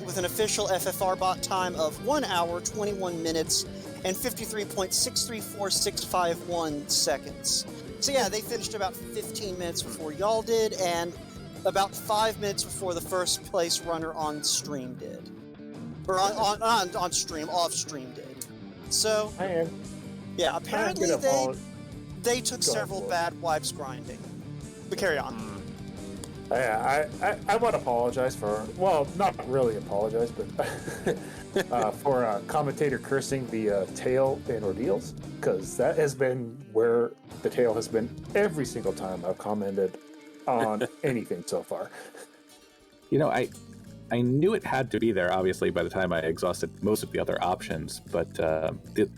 with an official FFR bot time of 1 hour, 21 minutes, and 53.634651 seconds. So yeah, they finished about 15 minutes before y'all did, and about 5 minutes before the first place runner on stream did. Or on stream, off stream did. So, yeah, apparently they took several bad wipes grinding. But carry on. Yeah, I want to apologize for, well, not really apologize, but for commentator cursing the tail in ordeals, because that has been where the tail has been every single time I've commented on anything so far. You know, I knew it had to be there, obviously, by the time I exhausted most of the other options, but the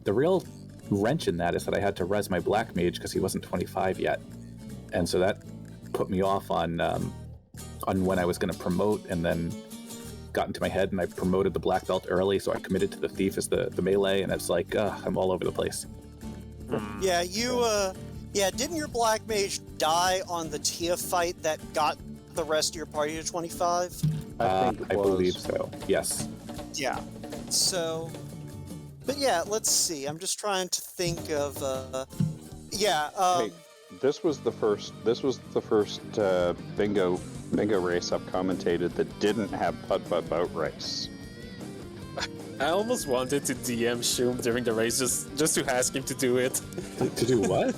real wrench in that is that I had to res my Black Mage because he wasn't 25 yet. And so that put me off on when I was going to promote, and then got into my head and I promoted the Black Belt early, so I committed to the Thief as the melee, and it's like, I'm all over the place. Yeah, didn't your Black Mage die on the Tia fight that got the rest of your party to 25? I believe so, yes. Yeah. So, but yeah, let's see. I'm just trying to think of, Hey, this was the first bingo race I've commentated that didn't have putt-putt boat race. I almost wanted to DM Shum during the race just to ask him to do it. To do what?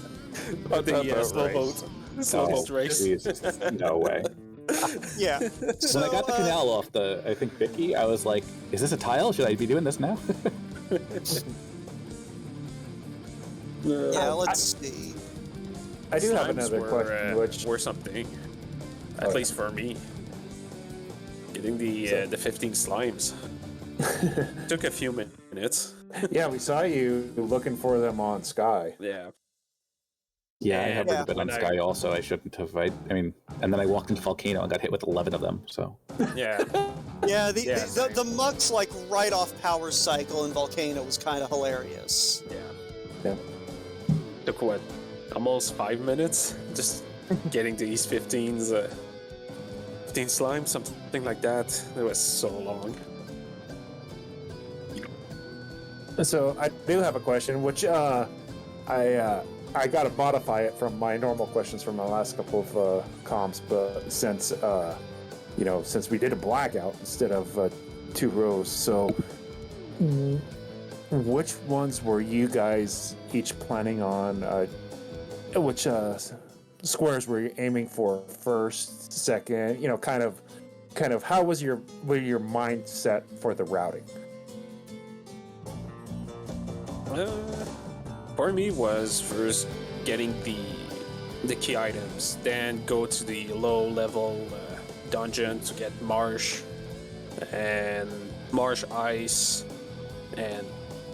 The slow boat race. Geez. No way. yeah. So, When I got the canal off I think Vicky, I was like, is this a tile? Should I be doing this now? yeah, let's see. I do have Slimes another question, which or something. At least for me. Getting the 15 slimes. Took a few minutes. yeah, we saw you looking for them on Sky. Yeah. Yeah, I have a bit on when Sky also. I shouldn't have. I mean, and then I walked into Volcano and got hit with 11 of them, so. Yeah. Yeah, the mucks like right off Power Cycle in Volcano was kind of hilarious. Yeah. Took what? Almost 5 minutes? Just getting to these 15 slimes, something like that. It was so long. So I do have a question, which I got to modify it from my normal questions from my last couple of comps, but since we did a blackout instead of 2 rows, so which ones were you guys each planning on which squares were you aiming for first, second? Kind of how was your mindset for the routing? For me was first getting the key items, then go to the low level dungeon to get marsh and marsh ice, and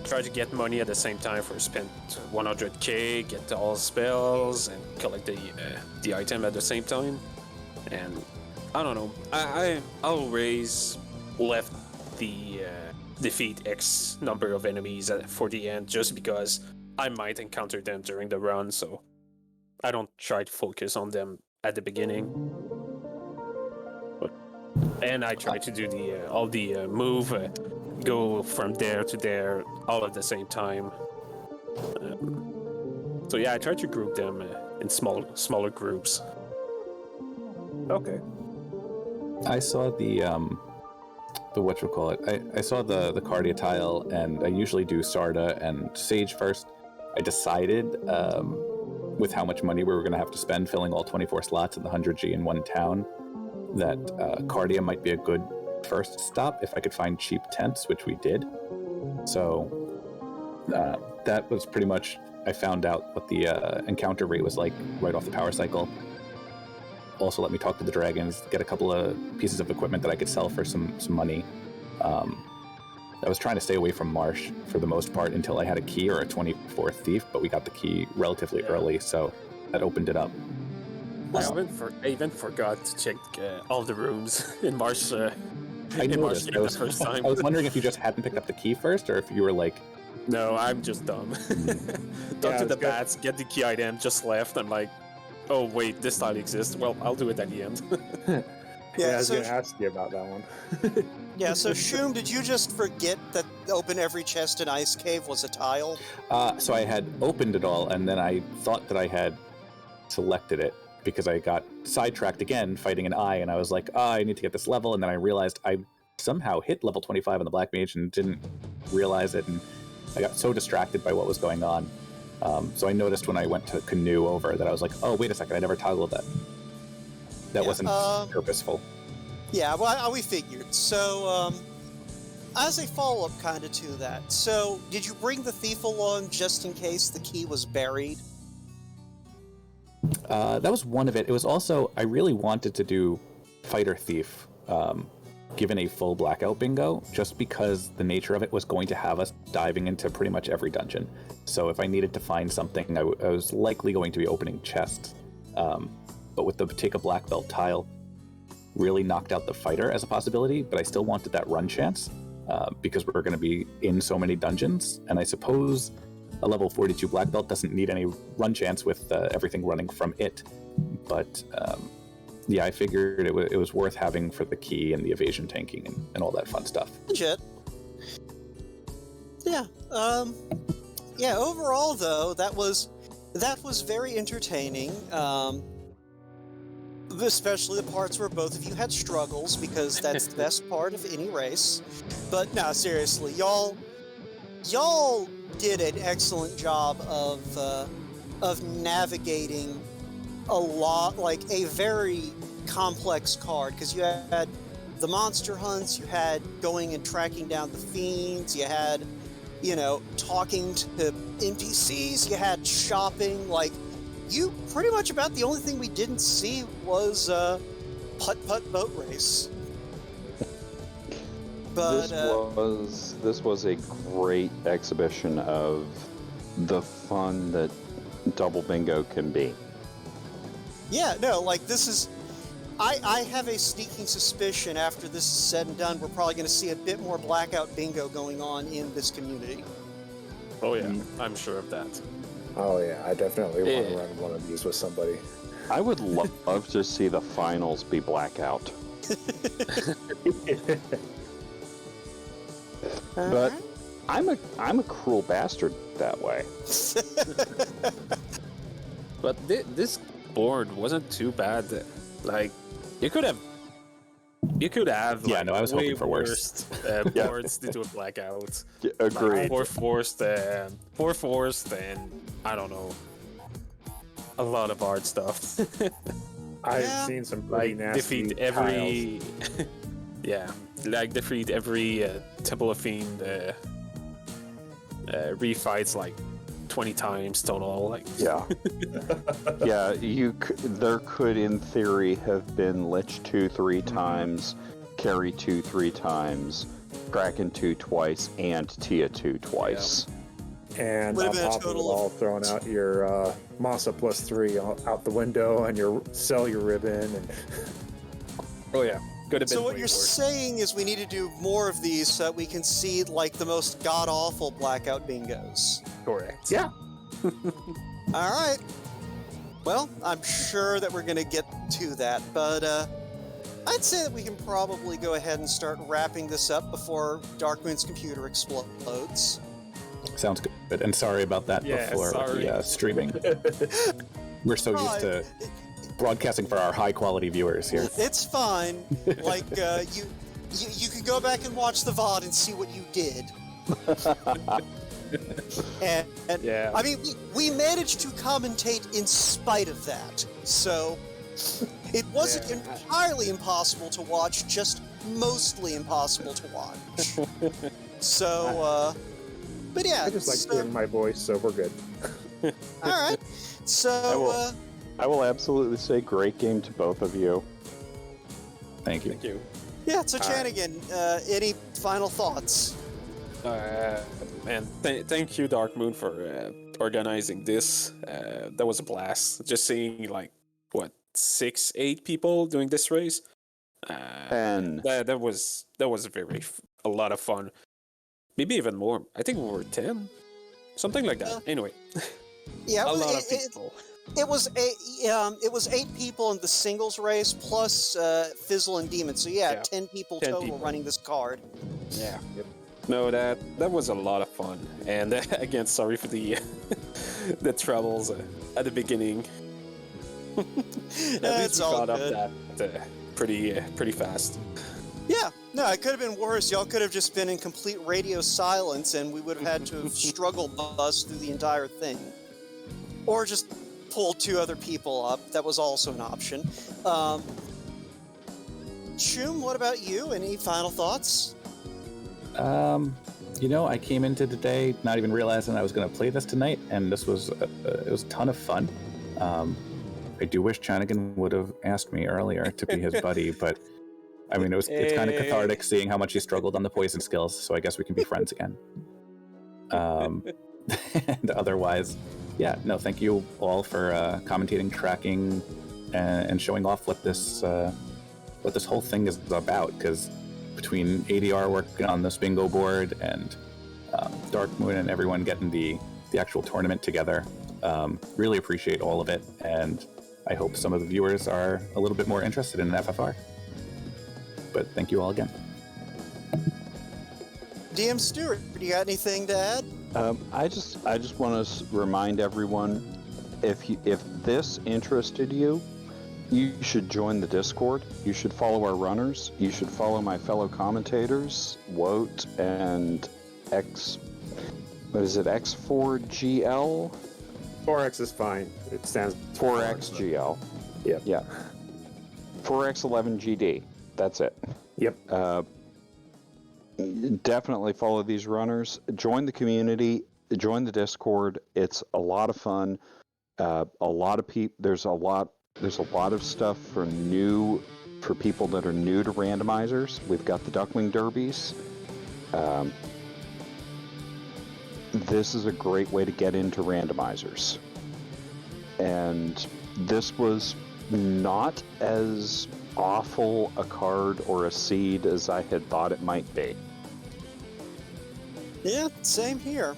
try to get money at the same time for spend 100k, get all spells, and collect the item at the same time. And I don't know, I always left the defeat X number of enemies for the end, just because I might encounter them during the run, so I don't try to focus on them at the beginning. And I try to do all the move, go from there to there, all at the same time. So yeah, I try to group them in smaller groups. Okay. I saw the whatchamacallit. I saw the Cardia tile, and I usually do Sarda and Sage first. I decided with how much money we were going to have to spend filling all 24 slots in the 100G in one town, that Cardia might be a good first stop if I could find cheap tents, which we did. So that was pretty much, I found out what the encounter rate was like right off the power cycle. Also let me talk to the dragons, get a couple of pieces of equipment that I could sell for some money. I was trying to stay away from Marsh for the most part until I had a key or a 24th thief, but we got the key relatively early, so that opened it up. I even forgot to check all the rooms in Marsh. I noticed. The first time. I was wondering if you just hadn't picked up the key first, or if you were like... No, I'm just dumb. Talk to the bats, get the key item, just left. I'm like, oh wait, this tile exists. Well, I'll do it at the end. Yeah, I was going to ask you about that one. Yeah, so Shoom, did you just forget that open every chest in Ice Cave was a tile? So I had opened it all, and then I thought that I had selected it because I got sidetracked again fighting an eye, and I was like, I need to get this level, and then I realized I somehow hit level 25 on the Black Mage and didn't realize it, and I got so distracted by what was going on. So I noticed when I went to canoe over that I was like, oh, wait a second, I never toggled that. That wasn't purposeful. Yeah, well, we figured. So, as a follow-up kind of to that, so did you bring the thief along just in case the key was buried? That was one of it. It was also, I really wanted to do Fighter Thief, given a full Blackout bingo, just because the nature of it was going to have us diving into pretty much every dungeon. So if I needed to find something, I was likely going to be opening chests. But with the Take a Black Belt tile, really knocked out the Fighter as a possibility, but I still wanted that run chance because we're going to be in so many dungeons, and I suppose a level 42 Black Belt doesn't need any run chance with everything running from it. But yeah, I figured it was worth having for the key and the evasion tanking and all that fun stuff. Legit. Yeah. Yeah. Overall, though, that was very entertaining. Especially the parts where both of you had struggles, because that's the best part of any race. But no, seriously, y'all did an excellent job of navigating a very complex card, because you had the monster hunts, you had going and tracking down the fiends, you had, talking to NPCs, you had shopping, you pretty much about the only thing we didn't see was putt-putt boat race. But this was a great exhibition of the fun that double bingo can be. Yeah, no, this is... I have a sneaking suspicion after this is said and done, we're probably going to see a bit more Blackout bingo going on in this community. Oh yeah, I'm sure of that. Oh yeah, I definitely want to run one of these with somebody. I would love to see the finals be Blackout. But I'm a cruel bastard that way. But this board wasn't too bad. You could have You could have Yeah, like no, I was way hoping for worse. boards to do a blackout. Yeah, Like agreed. four forced, and I don't know, a lot of art stuff. I've Yeah. seen some pretty Like nasty defeat every, yeah, like defeat every Temple of Fiend refights like 20 times total. Like Yeah. Yeah, there could, in theory, have been Lich 2 3 times, Carry 2 3 times, Kraken 2 twice, and Tia 2 twice. And Would've on been a top of it total of- all, throwing out your Masa +3 out the window and your cellular ribbon. And oh yeah, could have been. So what way you're worse. saying is we need to do more of these so that we can see like the most god-awful blackout bingos. Correct. yeah, All right. Well, I'm sure that we're going to get to that, but I'd say that we can probably go ahead and start wrapping this up before Darkmoon's computer explodes. Sounds good. And sorry about that Yeah, before with sorry. the streaming. We're so used to broadcasting for our high quality viewers here. It's fine. Like you can go back and watch the VOD and see what you did. and Yeah. I mean, we managed to commentate in spite of that. So it wasn't Yeah. entirely impossible to watch, just mostly impossible to watch. So, but yeah. I just like so, hearing my voice, so we're good. all right. So, I will absolutely say great game to both of you. Thank you. Thank you. yeah. So, Chanigan, any final thoughts? And thank you, Dark Moon, for organizing this. That was a blast. Just seeing like what 6-8 people doing this race. And That was a lot of fun. Maybe even more. I think we were 10, something like that. Anyway, Yeah, a well, lot of people. It was eight people in the singles race plus Fizzle and Demon. So yeah, Yeah, 10 people 10 total people. running this card. Yeah. No, that was a lot of fun. And again, sorry for the the troubles at the beginning. At least It's we all caught good. up that pretty fast. Yeah, no, it could have been worse. Y'all could have just been in complete radio silence, and we would have had to have struggle bus through the entire thing, or just pull 2 other people up. That was also an option. Shum, what about you? Any final thoughts? I came into today not even realizing I was going to play this tonight, and this was it was a ton of fun. I do wish Chanigan would have asked me earlier to be his buddy, but I mean, it's kind of cathartic seeing how much he struggled on the poison skills. So I guess we can be friends again. And otherwise, yeah, no, thank you all for commentating, tracking, and showing off what this whole thing is about. Because between ADR working on this bingo board and Dark Moon and everyone getting the actual tournament together, really appreciate all of it, and I hope some of the viewers are a little bit more interested in FFR. But thank you all again. DM Stewart, do you got anything to add? I just want to remind everyone, if this interested you, you should join the Discord. You should follow our runners. You should follow my fellow commentators, Woat and X4GL? 4X is fine. It stands for 4XGL. Yep. Yeah. 4X11GD. That's it. Yep. Definitely follow these runners. Join the community. Join the Discord. It's a lot of fun. A lot of people. There's a lot of stuff for people that are new to randomizers. We've got the Duckling Derbies. This is a great way to get into randomizers. And this was not as awful a card or a seed as I had thought it might be. Yeah, same here.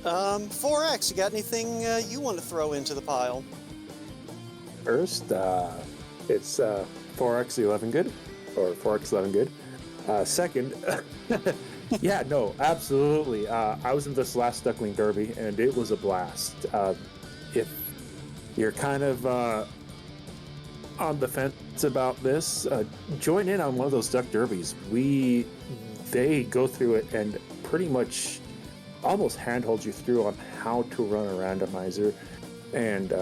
4X, you got anything you want to throw into the pile? First, it's 4x11 good, or 4x11 good. Second, yeah, no, absolutely. I was in this last Duckling Derby, and it was a blast. If you're kind of on the fence about this, join in on one of those duck derbies. They go through it and pretty much almost handhold you through on how to run a randomizer. And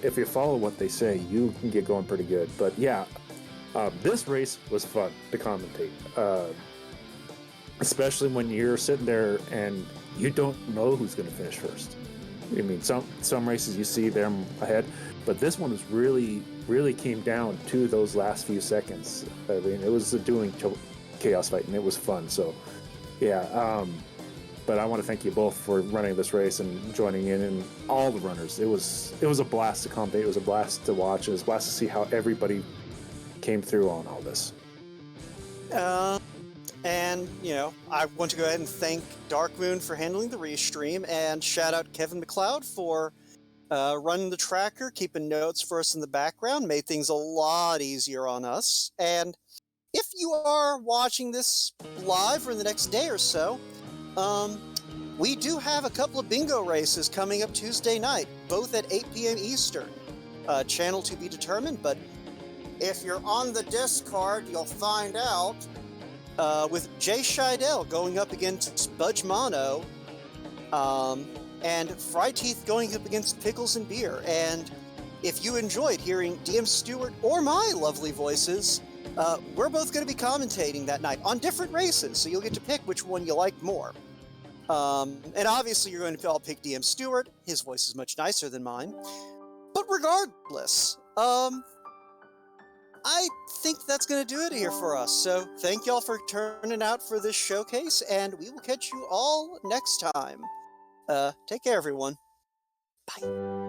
if you follow what they say, you can get going pretty good. But yeah, this race was fun to commentate, especially when you're sitting there and you don't know who's going to finish first. I mean, some races you see them ahead, but this one was really came down to those last few seconds. I mean, it was a dueling chaos fight, and it was fun. So, yeah. But I want to thank you both for running this race and joining in, and all the runners. It was a blast to commentate. It was a blast to watch. It was a blast to see how everybody came through on all this. And, I want to go ahead and thank Darkmoon for handling the restream, and shout out Kevin McLeod for running the tracker, keeping notes for us in the background, made things a lot easier on us. And if you are watching this live or in the next day or so, we do have a couple of bingo races coming up Tuesday night, both at 8 p.m. Eastern. Channel to be determined, but if you're on the Discord, you'll find out. With Jay Scheidel going up against Budge Mono, and Fryteeth going up against Pickles and Beer. And if you enjoyed hearing DM Stewart or my lovely voices, we're both going to be commentating that night on different races, so you'll get to pick which one you like more. And obviously you're going to all pick DM Stewart. His voice is much nicer than mine. But regardless, I think that's going to do it here for us. So thank y'all for turning out for this showcase, and we will catch you all next time. Take care, everyone. Bye.